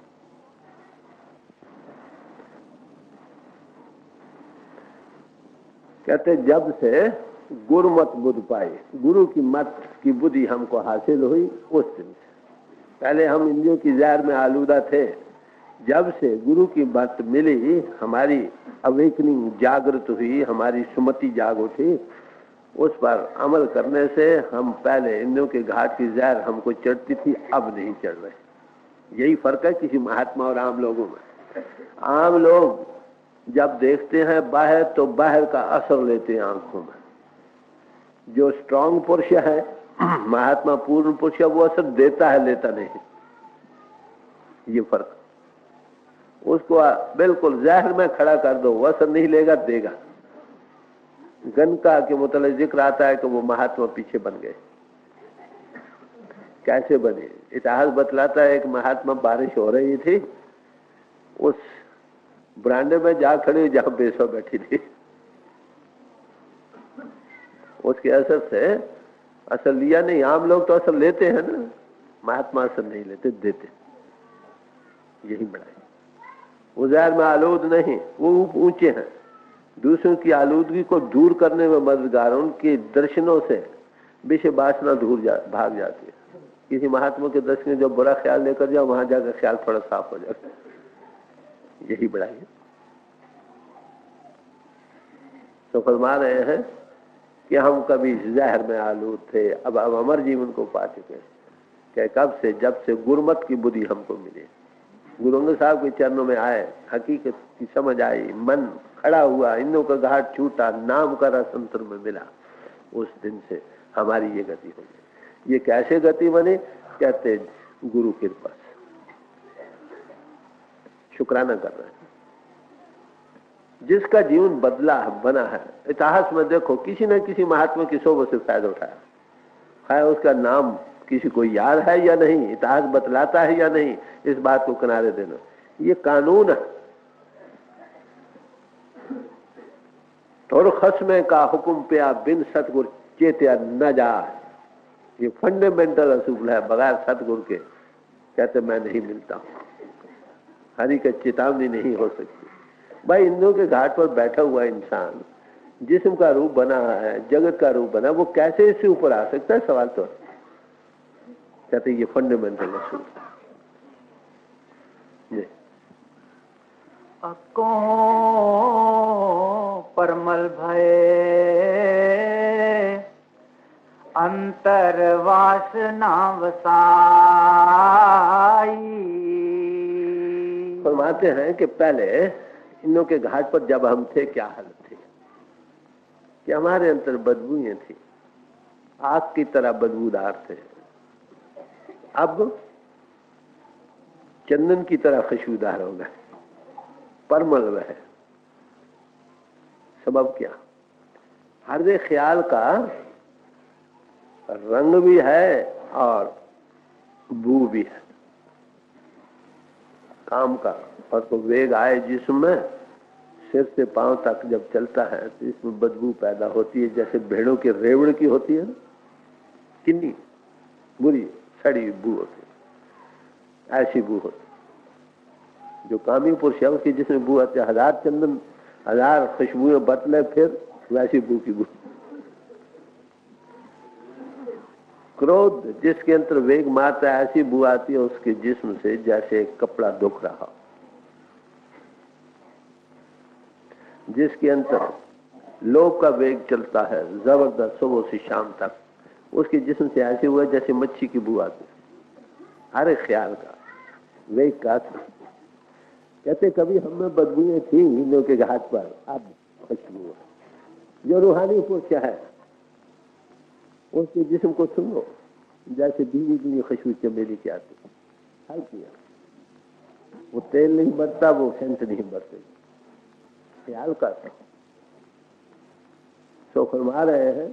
कहते जब से गुरुमत बुद्धि पाई, गुरु की मत की बुद्धि हमको हासिल हुई, उस दिन से। पहले हम इंद्रियों की जहर में आलूदा थे, जब से गुरु की बात मिली, हमारी अवेकनिंग जागृत हुई, हमारी सुमति जाग उठी। उस पर अमल करने से हम पहले इंद्रियों के घाट की जहर हमको चढ़ती थी, अब नहीं चढ़ रही। यही फर्क है किसी महात्मा और आम लोगों में। आम लोग जब देखते हैं बाहर तो बाहर का असर लेते हैं आंखों में। जो स्ट्रांग पुरुष है, महात्मा पूर्ण पुरुष है, वो असर देता है, लेता नहीं। ये फर्क। उसको बिल्कुल जहर में खड़ा कर दो, वो असर नहीं लेगा, देगा। गनका के मतलब जिक्र आता है कि वो महात्मा पीछे बन गए। कैसे बने? इतिहास बतलाता है एक महात्मा, बारिश हो रही थी, उस बरांडे में जा खड़े जहां बेसवा बैठी थी। उसके असर से असर लिया नहीं। आम लोग तो असर लेते हैं ना, महात्मा असर नहीं लेते, देते। यही बड़ा है। वो जहर में आलूद नहीं, वो ऊंचे हैं। दूसरों की आलूदगी को दूर करने में मददगार, उनके दर्शनों से विषय वासना दूर भाग जाती है। किसी महात्मा के दर्शन में जब बुरा ख्याल लेकर जाओ, वहां जाकर ख्याल थोड़ा साफ हो जाता है। यही बड़ा है। तो फरमा रहे हैं कि हम कभी जहर में आलूद थे, अब अमर जीवन को पा चुके हैं। क्या? कब से? जब से गुरमत की बुद्धि हमको मिली। गुरु अंगद साहब के चरणों में आए, हकीकत की समझ आई, मन खड़ा हुआ, इंद्रियों का घाट छूटा, नाम का रस अंतर में मिला। उस दिन से हमारी ये गति हो गई। ये कैसे गति बनी? कहते गुरु कृपा से। शुक्राना कर रहे हैं। जिसका जीवन बदला बना है, इतिहास में देखो किसी न किसी महात्मा की सोबत से फायदा उठाया है। उसका नाम किसी को याद है या नहीं, इतिहास बतलाता है या नहीं, इस बात को किनारे देना। ये कानून है। और खस्मे का हुक्म पे आप बिन सतगुरु चेत्या न जा। ये फंडामेंटल असूल है। बगैर सतगुरु के कहते मैं नहीं मिलता हूं। हरि का चेतावनी नहीं हो सकती। भाई इंद्रियों के घाट पर बैठा हुआ इंसान जिस्म का रूप बना है, जगत का रूप बना, वो कैसे इससे ऊपर आ सकता है? सवाल तो कहते ये फंडामेंटल असूल। अको परमल भय अंतर वासना वसाई। फरमाते हैं कि पहले इनों के घाट पर जब हम थे क्या हालत थी कि हमारे अंदर बदबूएं थी, आग की तरह बदबूदार थे। अब चंदन की तरह खुशबूदार हो गए, परमल वह। सबब क्या? हर एक ख्याल का रंग भी है और बू भी है, काम का। और तो वेग आए जिसमें सिर से पांव तक जब चलता है तो इसमें बदबू पैदा होती है, जैसे भेड़ों के रेवड़ की होती है ना, किन्नी बुरी सड़ी बू होती है, ऐसी बू होती। जो कामी पुरुष है उसकी जिसमें बू आती है, हजार चंदन हजार खुशबुएं बतले फिर वैसी बू की बू। क्रोध जिसके अंदर वेग मारता है ऐसी बू आती है उसके जिस्म से जैसे एक कपड़ा दुख रहा हो। जिसके अंदर लोभ का वेग चलता है जबरदस्त सुबह से शाम तक, उसके जिस्म से ऐसे हुआ जैसे मच्छी की बू आती है। हर एक ख्याल का वेग का। कहते कभी हमें बदबूएं थी इन के घाट पर, अब खुशबू। जो रूहानी पुरुष है उसके जिस्म को सुनो जैसे धीमी धीमी खुशबू चमेली की आती है, हल्की। वो तेल नहीं बढ़ता, वो सेंट नहीं बढ़ते, ख्याल का। सो फरमा रहे हैं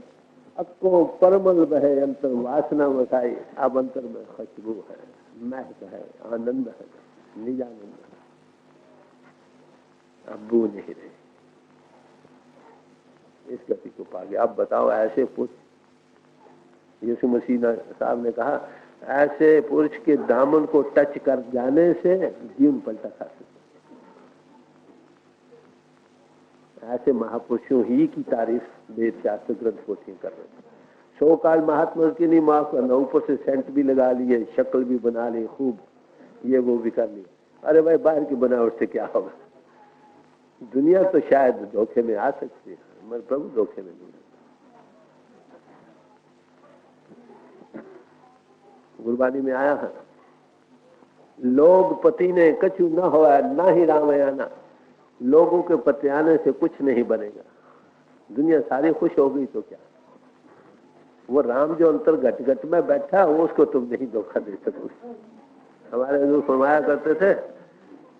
अक्को परमल बहे अंतर वासना वसाई। अब अंतर में खुशबू है, महक है, आनंद है, निजानंद है। अब बू नहीं रही, इस गति को पा गया। अब बताओ ऐसे पुरुष, यीशु मसीह साहब ने कहा ऐसे पुरुष के दामन को टच कर जाने से जीवन पलटा खा सकते। ऐसे महापुरुषों ही की तारीफ वेद शास्त्र ग्रंथ पोथियां कर रहे हैं। 100 काल महात्मा की नहीं माफ करना, ऊपर से सेंट भी लगा लिए, शक्ल भी बना ली खूब, ये वो भी कर लिया। अरे भाई बाहर की बनावट से क्या होगा? दुनिया तो शायद धोखे में आ सकती है मगर प्रभु धोखे में नहीं। गुरबानी में आया है लोग पति ने कछु न होया ना ही रामायणा। लोगों के पति आने से कुछ नहीं बनेगा। दुनिया सारी खुश हो गई तो क्या? वो राम जो अंतर घट घट में बैठा वो उसको तुम नहीं धोखा दे सकोगे। हमारे हजूर फरमाया करते थे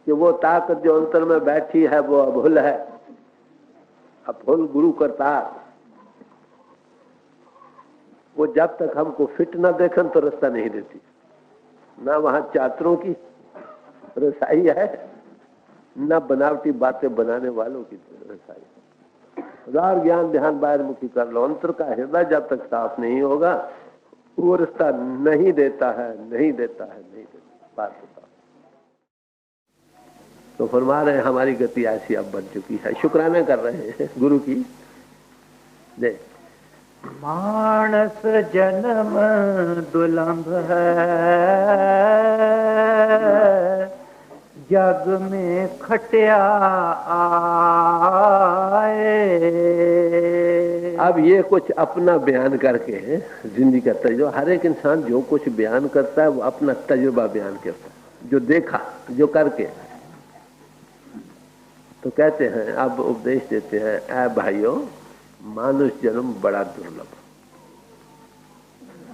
कि वो ताकत जो अंतर में बैठी है वो अभुल है, अभुल गुरु करतार। वो जब तक हमको फिट ना देखन तो रास्ता नहीं देती। ना वहां चातरों की रसाई है, ना बनावटी बातें बनाने वालों की रसाई। हजार ज्ञान ध्यान बाहर मुखी कर लो, अंतर का हृदय जब तक साफ नहीं होगा वो रास्ता नहीं देता है, नहीं देता है, नहीं देता। बात होता तो फरमा रहे हमारी गति ऐसी अब बन चुकी है। शुक्राना कर रहे हैं गुरु की। देख मानस जन्म दुर्लभ है, जग में खटिया आए। अब ये कुछ अपना बयान करके जिंदगी का तजुर्बा, हर एक इंसान जो कुछ बयान करता है वो अपना तजुर्बा बयान करता है, जो देखा जो करके। तो कहते हैं अब उपदेश देते हैं ऐ भाइयों मानुष जन्म बड़ा दुर्लभ।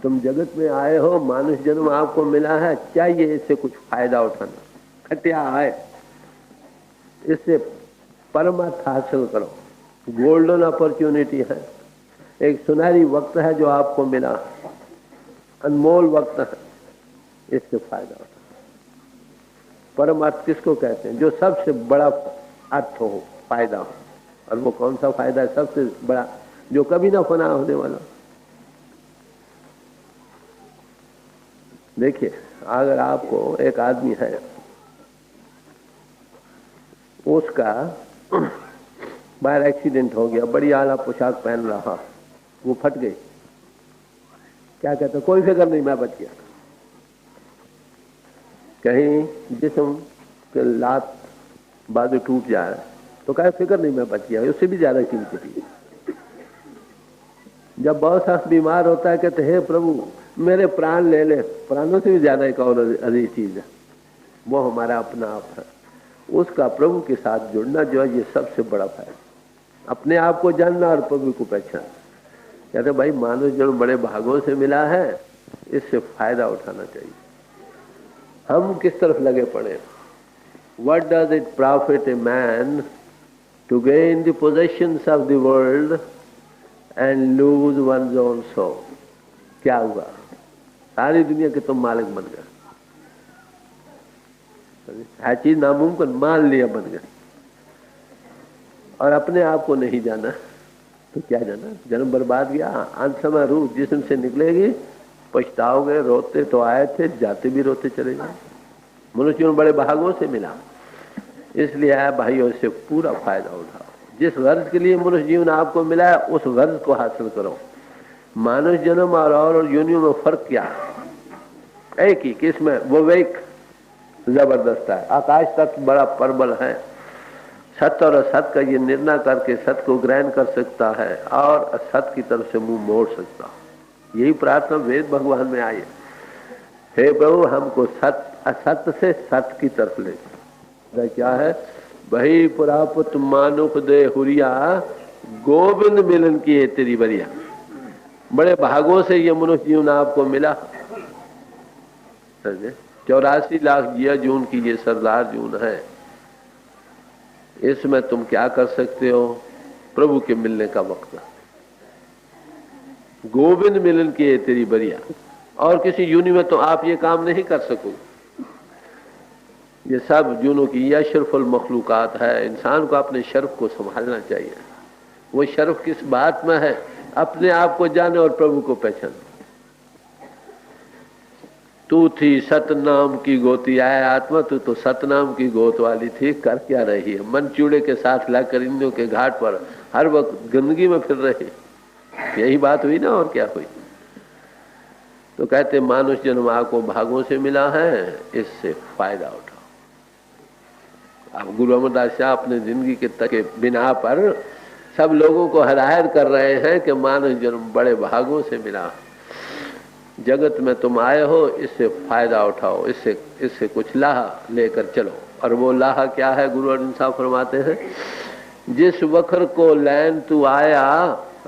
तुम जगत में आए हो, मानुष जन्म आपको मिला है, चाहिए इससे कुछ फायदा उठाना। खटिया आए, इससे परमार्थ हासिल करो। गोल्डन अपॉर्चुनिटी है, एक सुनहरी वक्त है जो आपको मिला, अनमोल वक्त है, इससे फायदा उठाना। परमार्थ किसको कहते हैं? जो सबसे बड़ा अर्थ हो, फायदा हो। और वो कौन सा फायदा है सबसे बड़ा? जो कभी ना फना होने वाला। देखिए अगर आपको एक आदमी है, उसका बाहर एक्सीडेंट हो गया, बड़ी आला पोशाक पहन रहा, वो फट गई, क्या कहते? कोई फिक्र नहीं, मैं बच गया। कहीं जिस्म कि लात बाजू टूट जाए तो कहे फिक्र नहीं, मैं बच गया, उससे भी ज्यादा कीमती है। जब बहुत सा बीमार होता है कहते हे प्रभु मेरे प्राण ले ले, प्राणों से भी ज्यादा एक और अजीज चीज है, वो हमारा अपना आप है। उसका प्रभु के साथ जुड़ना जो है ये सबसे बड़ा फायदा, अपने आप को जानना और प्रभु को पहचानना। कहते भाई मानुष जन्म बड़े भागों से मिला है, इससे फायदा उठाना चाहिए। हम किस तरफ लगे पड़े? What does it profit a man to gain the possessions of the world and lose one's own soul? क्या हुआ? सारी दुनिया के तुम मालिक बन गए, हर चीज नामुमकिन मान लिया बन गए, और अपने आप को नहीं जाना तो क्या जाना? जन्म बर्बाद गया। अंत समय रूह जिस्म से निकलेगी, पछताओगे, रोते तो आए थे, जाते भी रोते चले जाए। मनुष्य बड़े भागों से मिला, इसलिए आया भाइयों इससे पूरा फायदा उठाओ। जिस गर्ज के लिए मनुष्य जीवन आपको मिला है उस गर्ज को हासिल करो। मानव जन्म और योनियों में फर्क क्या है? एक ही किसमें? वो वेक जबरदस्त है, आकाश तक बड़ा प्रबल है, सत्य और असत का ये निर्णय करके सत्य को ग्रहण कर सकता है और असत की तरफ से मुंह मोड़ सकता है। यही प्रार्थना वेद भगवान में आई है, हे प्रभु हमको सत्य असत्य से सत्य की तरफ ले। क्या है? वही पुरापुत मानुख दे हुरिया, गोविंद मिलन की है तेरी बरिया। बड़े भागों से ये मनुष्य जीवन आपको मिला। 84 लाख जिया जून की ये सरदार जून है, इसमें तुम क्या कर सकते हो? प्रभु के मिलने का वक्त है। गोविंद मिलन की है तेरी बरिया, और किसी यूनि में तो आप ये काम नहीं कर सकोगे। ये सब जूनों की यह शर्फुल मखलूकात है। इंसान को अपने शर्फ को संभालना चाहिए। वो शर्फ किस बात में है? अपने आप को जाने और प्रभु को पहचाने। तू थी सतनाम की गोती, आए आत्मा तू तो सतनाम की गोत वाली थी, कर क्या रही है? मन चूड़े के साथ लाकर इंद्रियों के घाट पर हर वक्त गंदगी में फिर रही। यही बात हुई ना, और क्या हुई? तो कहते मानुष जन्म आपको भागों से मिला है, इससे फायदा उठाओ। अब गुरु अमरदास शाह अपने जिंदगी के बिना पर सब लोगों को हदायत कर रहे हैं कि मानव जन्म बड़े भागों से मिला। जगत में तुम आए हो, इससे फायदा उठाओ, इससे कुछ लाह लेकर चलो। और वो लाह क्या है? गुरु अर्जुन साहब फरमाते हैं, जिस वखर को लैन तू आया,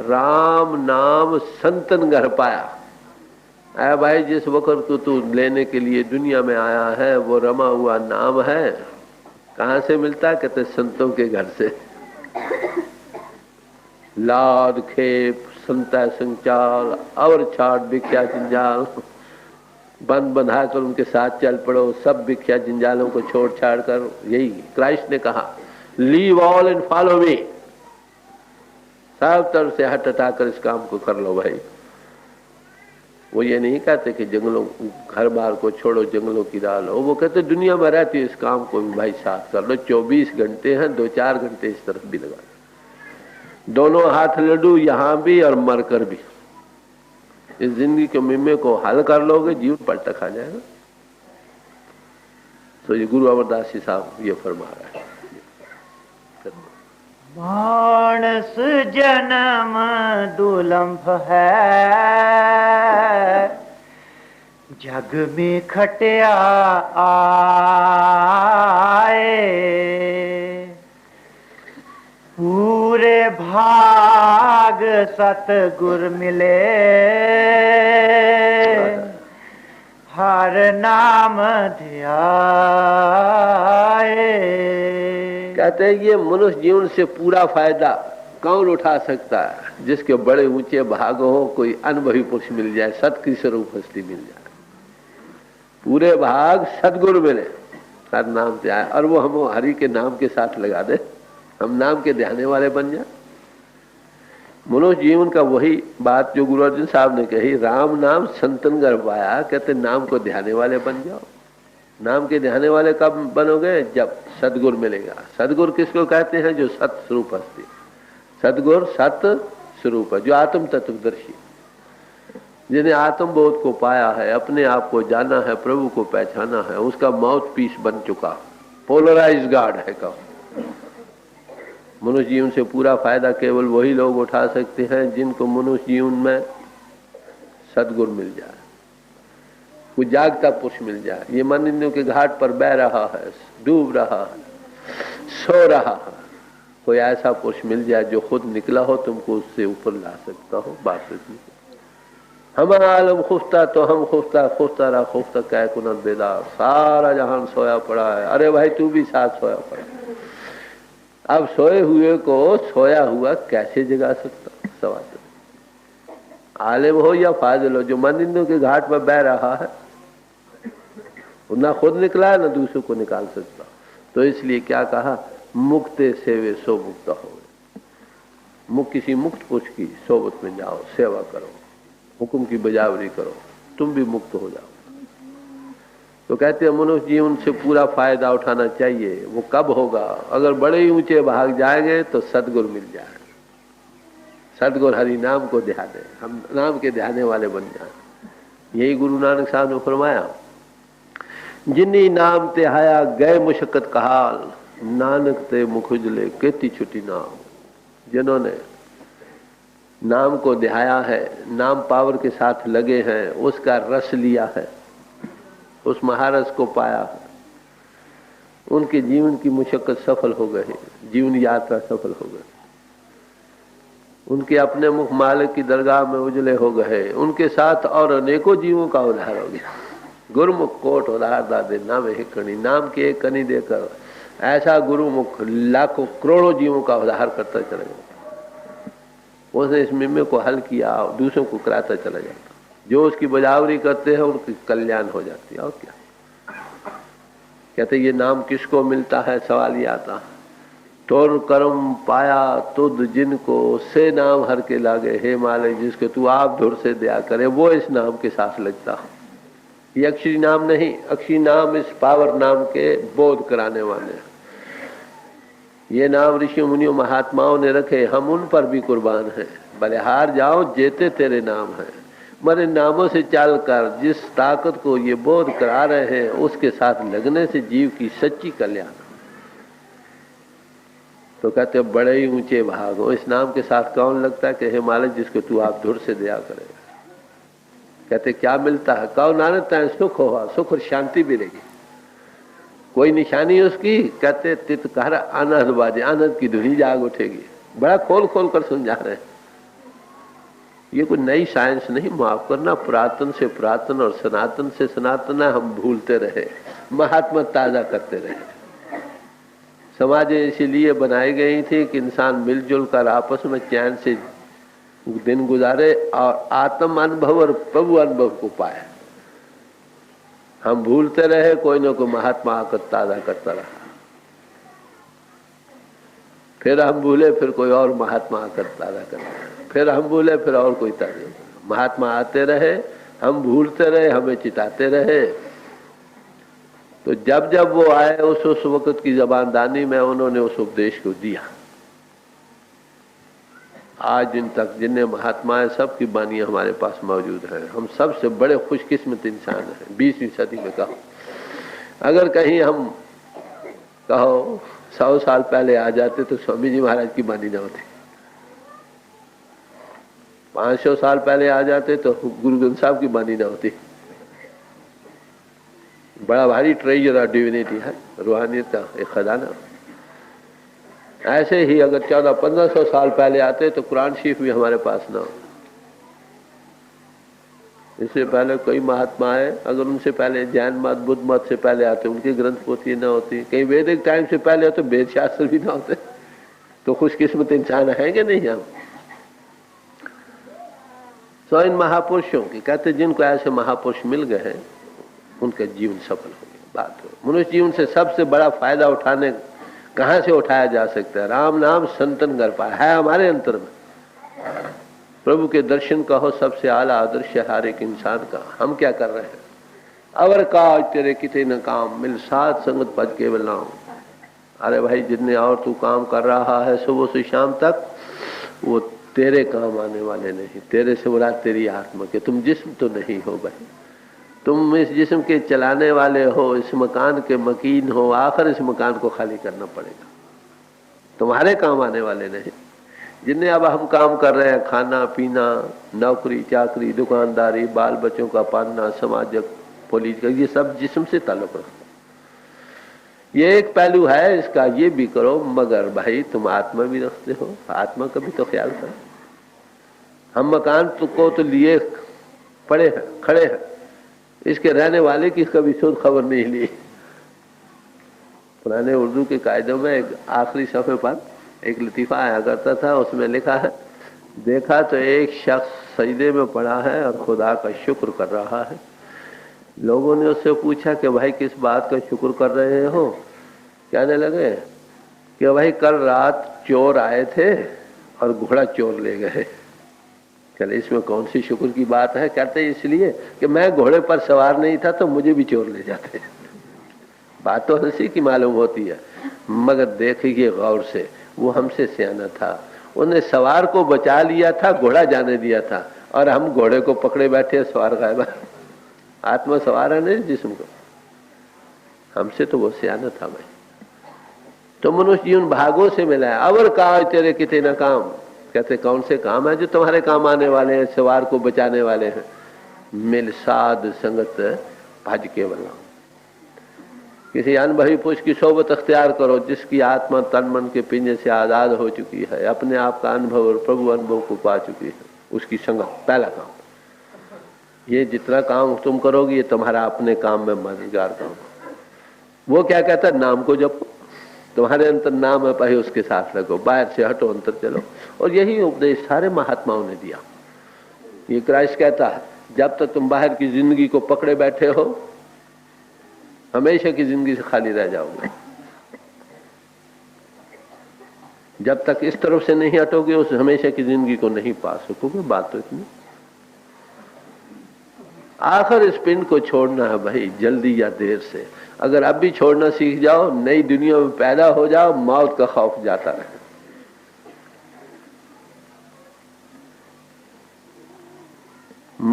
राम नाम संतन घर पाया। आया भाई, जिस वखर को तू लेने के लिए दुनिया में आया है, वो रमा हुआ नाम है। कहाँ से मिलता है? कहते संतों के घर से। लाद खेप संता संचाल और छाट भिख्या जंजाल, बंद बंधा कर उनके साथ चल पड़ो। सब भिख्या जंजालों को छोड़ छाड़ कर, यही क्राइस्ट ने कहा, leave all and follow me. सब तरफ से हट हटा कर इस काम को कर लो भाई। वो ये नहीं कहते कि जंगलों घर बार को छोड़ो, जंगलों की राह लो। वो कहते दुनिया में रहती इस काम को भी भाई साथ कर लो। 24 घंटे हैं, 2-4 घंटे इस तरफ भी लगा, दोनों हाथ लड्डू, यहां भी और मरकर भी। इस जिंदगी के मिम्मे को हल कर लोगे, जीवन पलटा खा जाएगा। तो ये गुरु अमरदास जी साहब ये फरमा रहा है। मानस जन्म दुलंभ है, जग में खटिया आए। पूरे भाग सतगुर मिले, हर नाम ध्याए। कहते हैं ये मनुष्य जीवन से पूरा फायदा कौन उठा सकता है? जिसके बड़े ऊंचे भाग हो, कोई अनुभवी पुरुष मिल जाए, सत की स्वरूप हस्ती मिल जाए, पूरे भाग सदगुरु मिले, हर नाम से आए, और वो हम हरि के नाम के साथ लगा दे, हम नाम के ध्याने वाले बन जाए। मनुष्य जीवन का वही बात जो गुरु अर्जुन साहब ने कही, राम नाम संतन घर पाया। कहते नाम को ध्याने वाले बन जाओ। नाम के ध्याने वाले कब बनोगे? जब सदगुरु मिलेगा। सदगुरु किसको कहते हैं? जो सत स्वरूप हस्ती। सदगुरु सत स्वरूप है, जो आत्म तत्वदर्शी, जिन्हें आत्म बोध को पाया है, अपने आप को जाना है, प्रभु को पहचाना है, उसका माउथ पीस बन चुका। पोलराइज गॉड है कहो। मनुष्य जीवन से पूरा फायदा केवल वही लोग उठा सकते हैं जिनको मनुष्य जीवन में सद्गुण मिल जाए, कोई जागता पुरुष मिल जाए। ये मन इंद्रियों के घाट पर बह रहा है, डूब रहा है, सो रहा है, कोई ऐसा पुरुष मिल जाए जो खुद निकला हो, तुमको उससे ऊपर ला सकता हो। बात इतनी, हमारा आलम खुफ्ता तो हम खुफ्ता, खुफ्ता रहा खुफ्ता कै कुनत बेदार, सारा जहान सोया पड़ा है। अरे भाई तू भी साथ सोया पड़ा। अब सोए हुए को सोया हुआ कैसे जगा सकता? सवाल आलिम हो या फाजिल हो, जो मन इंद्रियों के घाट पर बह रहा है वो ना खुद निकला है ना दूसरों को निकाल सकता। तो इसलिए क्या कहा, मुक्ते सेवे सो मुक्त हो। किसी मुक्त पुरुष की सोबत में जाओ, सेवा करो, हुक्म की बजावरी करो, तुम भी मुक्त हो जाओ। तो कहते हैं मनुष्य जीवन से पूरा फायदा उठाना चाहिए। वो कब होगा? अगर बड़े ही ऊंचे भाग जाएंगे तो सदगुरु मिल जाए। सदगुरु हरि नाम को ध्यान दे, हम नाम के ध्याने वाले बन जाए। यही गुरु नानक साहब ने फरमाया, जिन्नी नाम ते आया गए मुशक्कत कहाल, नानक ते मुखुजले केती छुटी नाम। जिन्होंने नाम को ध्याया है, नाम पावर के साथ लगे हैं, उसका रस लिया है, उस महारस को पाया है, उनके जीवन की मुशक्कत सफल हो गई, जीवन यात्रा सफल हो गई। उनके अपने मुख मालिक की दरगाह में उजले हो गए, उनके साथ और अनेकों जीवों का उद्धार हो गया। गुरुमुख कोट उधार दादे नाम हिकणी, नाम के एक कनी देकर ऐसा गुरुमुख लाखों करोड़ों जीवों का उद्धार करता चला जाता। उसने इस मिम्मे को हल किया, दूसरों को कराता चला जाता। जो उसकी बजावरी करते हैं उनकी कल्याण हो जाती है। और क्या कहते, ये नाम किसको मिलता है? सवाल ये आता, तोर कर्म पाया तुद जिनको, से नाम हर के लागे, हे मालिक जिसके तू आप धुर से दया करे, वो इस नाम के साथ लगता। ये अक्षरी नाम नहीं, अक्षरी नाम इस पावर नाम के बोध कराने वाले हैं। ये नाम ऋषि मुनियों महात्माओं ने रखे, हम उन पर भी कुर्बान हैं। भले हार जाओ जेते तेरे नाम है, मरे नामों से चलकर जिस ताकत को ये बोध करा रहे हैं उसके साथ लगने से जीव की सच्ची कल्याण। तो कहते बड़े ही ऊंचे भाग हो, इस नाम के साथ कौन लगता है कि हे मालिक जिसको तू आप धुर से दया करे। कहते क्या मिलता है? कौन नानक है, सुख होगा, सुख और शांति भी रहेगी। कोई निशानी उसकी? कहते तितकार आनंद बाजे, आनंद की धुनी जाग उठेगी। बड़ा खोल खोल कर समझा रहे हैं। ये कोई नई साइंस नहीं, माफ करना, पुरातन से पुरातन और सनातन से सनातन है। हम भूलते रहे, महात्मा ताजा करते रहे। समाज इसीलिए बनाई गई थी कि इंसान मिलजुल कर आपस में चैन से दिन गुजारे और आत्म अनुभव और प्रभु अनुभव को पाए। हम भूलते रहे, कोई न कोई महात्मा आकर ताजा करता रहा। फिर हम भूले, फिर कोई और महात्मा आकर ताजा करता, फिर हम भूले, फिर और कोई ताजा। महात्मा आते रहे, हम भूलते रहे, हमें चिताते रहे। तो जब जब वो आए उस वक्त की जबानदानी में उन्होंने उस उपदेश को दिया। आज दिन तक जितने महात्मा है सबकी बानियां हमारे पास मौजूद हैं। हम सबसे बड़े खुशकिस्मत इंसान हैं 20वीं सदी में। कहो अगर कहीं हम कहो 100 साल पहले आ जाते तो स्वामी जी महाराज की बानी न होती। 500 साल पहले आ जाते तो गुरु ग्रंथ साहब की बानी न होती। बड़ा भारी ट्रेजर ऑफ डिविनिटी है, रूहानियत का एक खजाना। ऐसे ही अगर 1400-1500 साल पहले आते तो कुरान शरीफ भी हमारे पास ना हो। इससे पहले कई महात्मा है, अगर उनसे पहले जैन मत बुद्ध मत से पहले आते उनकी ग्रंथ पोथी ना होती। कहीं वैदिक टाइम से पहले तो वेद शास्त्र भी ना होते। तो खुशकिस्मत इंसान है कि नहीं हम? तो इन महापुरुषों की कहते जिनको ऐसे महापुरुष मिल गए हैं उनका जीवन सफल हो गया। बात हो मनुष्य जीवन से सबसे बड़ा फायदा उठाने कहां से उठाया जा सकता है? राम नाम संतन कर पाया है हमारे अंतर में। प्रभु के दर्शन का हो सबसे आला आदर्श हर एक इंसान का। हम क्या कर रहे हैं? अवर का तेरे कितने न काम मिल साथ संगत पद केवल नाम। अरे भाई जितने और तू काम कर रहा है सुबह से शाम तक वो तेरे काम आने वाले नहीं। तेरे से मुराद तेरी आत्मा के, तुम जिस्म तो नहीं हो भाई। तुम इस जिस्म के चलाने वाले हो, इस मकान के मकीन हो, आखिर इस मकान को खाली करना पड़ेगा। तुम्हारे काम आने वाले नहीं। जिन्हें अब हम काम कर रहे हैं, खाना पीना, नौकरी चाकरी, दुकानदारी, बाल बच्चों का पालना, सामाजिक पुलिस का, ये सब जिस्म से ताल्लुक रखता है। ये एक पहलू है इसका, ये भी करो। मगर भाई तुम आत्मा भी रखते हो, आत्मा का भी तो ख्याल करो। हम मकान को तो लिए पड़े हैं, खड़े हैं, इसके रहने वाले की कभी शुद्ध खबर नहीं ली। पुराने उर्दू के कायदों में एक आखिरी सफ़े पर एक लतीफ़ा आया करता था, उसमें लिखा है, देखा तो एक शख्स सजदे में पड़ा है और खुदा का शुक्र कर रहा है। लोगों ने उससे पूछा कि भाई किस बात का शुक्र कर रहे हो? कहने लगे कि भाई कल रात चोर आए थे और घोड़ा चोर ले गए। चले इसमें कौन सी शुक्र की बात है? कहते इसलिए कि मैं घोड़े पर सवार नहीं था तो मुझे भी चोर ले जाते। बात तो हंसी की मालूम होती है, मगर देखिए गौर से, वो हमसे सियाना था, उन्हें सवार को बचा लिया था, घोड़ा जाने दिया था, और हम घोड़े को पकड़े बैठे, सवार गायब। आत्मा सवार है नहीं जिस्म को, हमसे तो वो सियाना था भाई। तो मनुष्य जीवन भागों से मिला है। अवर का तेरे कितने न काम, कहते कौन से काम है जो तुम्हारे काम आने वाले हैं, सवार को बचाने वाले हैं? मिल साध संगत भज के बना, किसी अनुभवी पुरुष की सोबत अख्तियार करो जिसकी आत्मा तन मन के पिंजे से आजाद हो चुकी है, अपने आप का अनुभव और प्रभु अनुभव को पा चुकी है, उसकी संगत पहला काम। ये जितना काम तुम करोगे ये तुम्हारा अपने काम में मददगार काम। वो क्या कहता है? नाम को जपो, तुम्हारे अंतर नाम है भाई, उसके साथ लगो, बाहर से हटो, अंतर चलो। और यही उपदेश सारे महात्माओं ने दिया। ये क्राइस्ट कहता है जब तक तुम बाहर की जिंदगी को पकड़े बैठे हो, हमेशा की जिंदगी से खाली रह जाओगे। जब तक इस तरफ से नहीं हटोगे उस हमेशा की जिंदगी को नहीं पा सकोगे। बात तो इतनी। आखिर इस पिंड को छोड़ना है भाई, जल्दी या देर से। अगर अब भी छोड़ना सीख जाओ, नई दुनिया में पैदा हो जाओ, मौत का खौफ जाता रहे।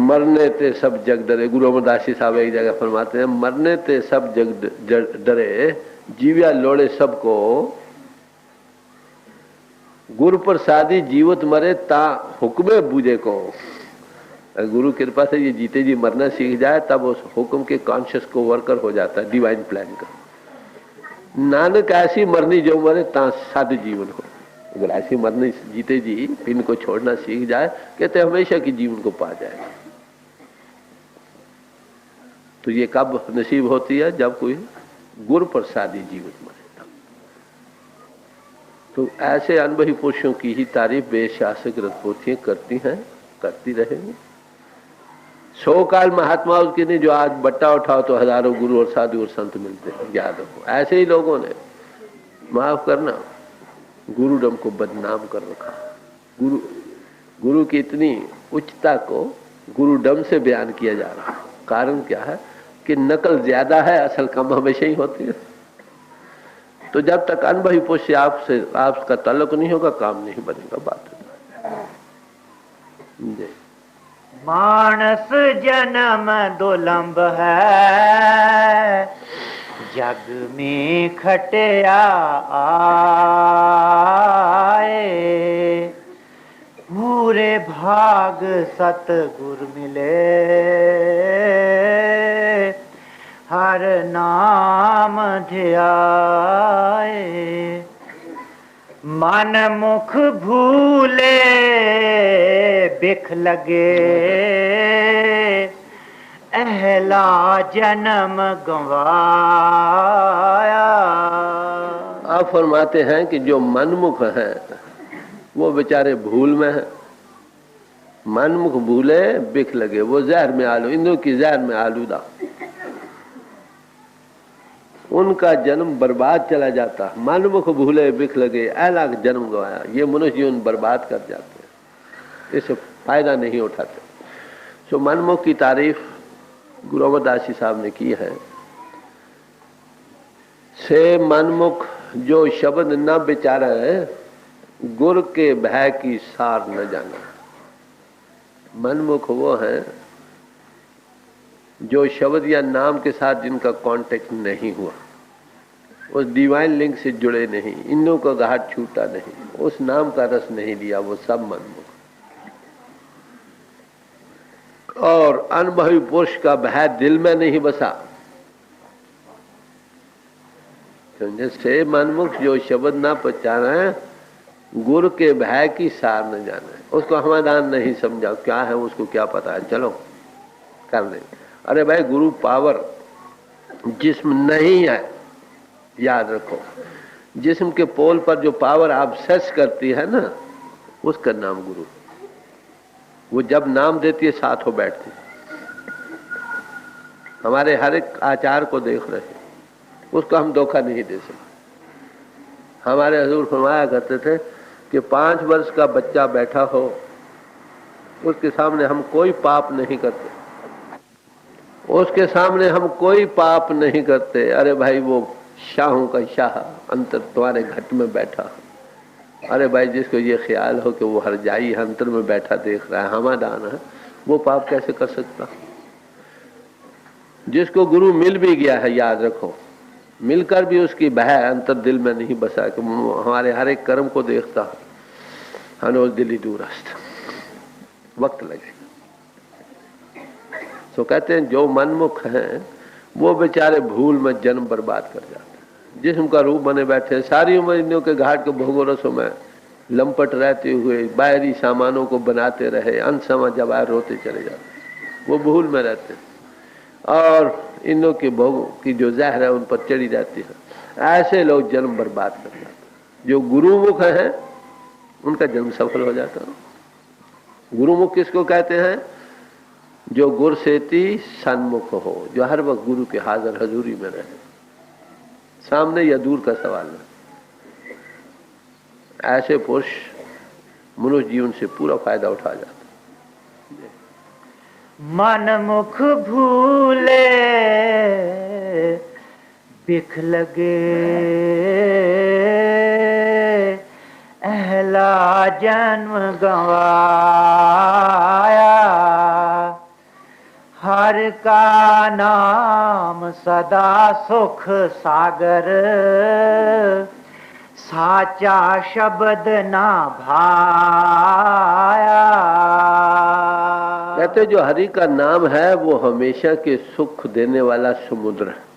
मरने ते सब जग डरे, गुरु अमरदास जी साहब एक जगह फरमाते हैं, मरने ते सब जग डरे, जीव्या लोड़े सबको, गुरु प्रसादी जीवत मरे ता हुक्मे बूझे को। गुरु कृपा से ये जीते जी मरना सीख जाए तब उस हुक्म के कॉन्शियस को वर्कर हो जाता है, डिवाइन प्लान का। नानक ऐसी मरनी जो मरे ता साध जीवन हो। अगर ऐसी मरनी जीते जी पिन को छोड़ना सीख जाए, कहते हमेशा की जीवन को पा जाएगा। तो ये कब नसीब होती है? जब कोई गुरु प्रसादी जीवित मरे। तो ऐसे अनुभवी पुरुषों की ही तारीफ बेशासक रथपोथियां करती हैं, करती रहेंगी। 100 काल महात्माओं की नहीं, जो आज बट्टा उठाओ तो हजारों गुरु और साधु और संत मिलते हैं, याद रखो। ऐसे ही लोगों ने, माफ करना, गुरुडम को बदनाम कर रखा। गुरु की इतनी उच्चता को गुरुडम से बयान किया जा रहा है। कारण क्या है कि नकल ज्यादा है, असल कम हमेशा ही होती है। तो जब तक अनुभवी पुरुष से आपका ताल्लुक नहीं होगा, काम नहीं बनेगा। बात जी। मानस जन्म दुलंभ है, जग में खटिया आए, पूरे भाग सतगुर मिले, हर नाम ध्याए, मन मुख भूले बिख लगे, अहला जन्म गंवाया। आप फरमाते हैं कि जो मनमुख हैं वो बेचारे भूल में हैं। मनमुख भूले बिख लगे, वो जहर में आलू, इंद्रों की जहर में आलूदा, उनका जन्म बर्बाद चला जाता। मनमुख भूले बिख लगे, अहला जन्म गवाया। ये मनुष्य जीवन बर्बाद कर जाते हैं, इससे फायदा नहीं उठाते। सो मनमुख की तारीफ गुरु अमरदास जी साहब ने की है। से मनमुख जो शब्द न बेचारा है, गुर के भय की सार न जाना। मनमुख वो है जो शब्द या नाम के साथ जिनका कांटेक्ट नहीं हुआ, उस डिवाइन लिंक से जुड़े नहीं, इनों का घाट छूटा नहीं, उस नाम का रस नहीं लिया, वो सब मनमुख। और अनुभवी पुरुष का भय दिल में नहीं बसा, जैसे मनमुख जो शब्द ना पहचाना, गुरु के भय की सार न जाने, उसको समाधान नहीं समझा, क्या है उसको क्या पता है, चलो कर दे। अरे भाई, गुरु पावर जिस्म नहीं है, याद रखो। जिस्म के पोल पर जो पावर आप सेस करती है ना, उसका नाम गुरु। वो जब नाम देती है साथ हो बैठती। हमारे हर एक आचार को देख रहे हैं, उसको हम धोखा नहीं दे सकते। हमारे हजूर फरमाया करते थे कि 5 वर्ष का बच्चा बैठा हो, उसके सामने हम कोई पाप नहीं करते, उसके सामने हम कोई पाप नहीं करते। अरे भाई, वो शाहों का शाह अंतर तुम्हारे घट में बैठा। अरे भाई, जिसको ये ख्याल हो कि वो हरजाई अंतर में बैठा देख रहा है, हमादान है, वो पाप कैसे कर सकता? जिसको गुरु मिल भी गया है, याद रखो, मिलकर भी उसकी भय अंतर दिल में नहीं बसा कि हमारे हर एक कर्म को देखता है, हनोज दिली दूरस्त, वक्त लगेगा। तो कहते हैं जो मनमुख हैं वो बेचारे भूल में जन्म बर्बाद कर जाते हैं। जिस्म का रूप बने बैठे, सारी उम्र इन्हों के घाट के भोगों रसों में लंपट रहते हुए बाहरी सामानों को बनाते रहे, अंत समय जब आए रोते चले जाते, वो भूल में रहते और इनों के भोगों की जो जहर है उन पर चढ़ी जाती है। ऐसे लोग जन्म बर्बाद कर जाते हैं। जो गुरुमुख हैं उनका जन्म सफल हो जाता है। गुरुमुख किसको कहते हैं? जो गुर सेती सन्मुख हो, जो हर वक्त गुरु के हाजिर हजूरी में रहे, सामने या दूर का सवाल नहीं। ऐसे पुरुष मनुष्य जीवन से पूरा फायदा उठा जाता। मन मुख भूले बिख लगे, अहला जन्म गंवाया, हर का नाम सदा सुख सागर, साचा शब्द ना भाया। कहते जो हरि का नाम है वो हमेशा के सुख देने वाला समुद्र है।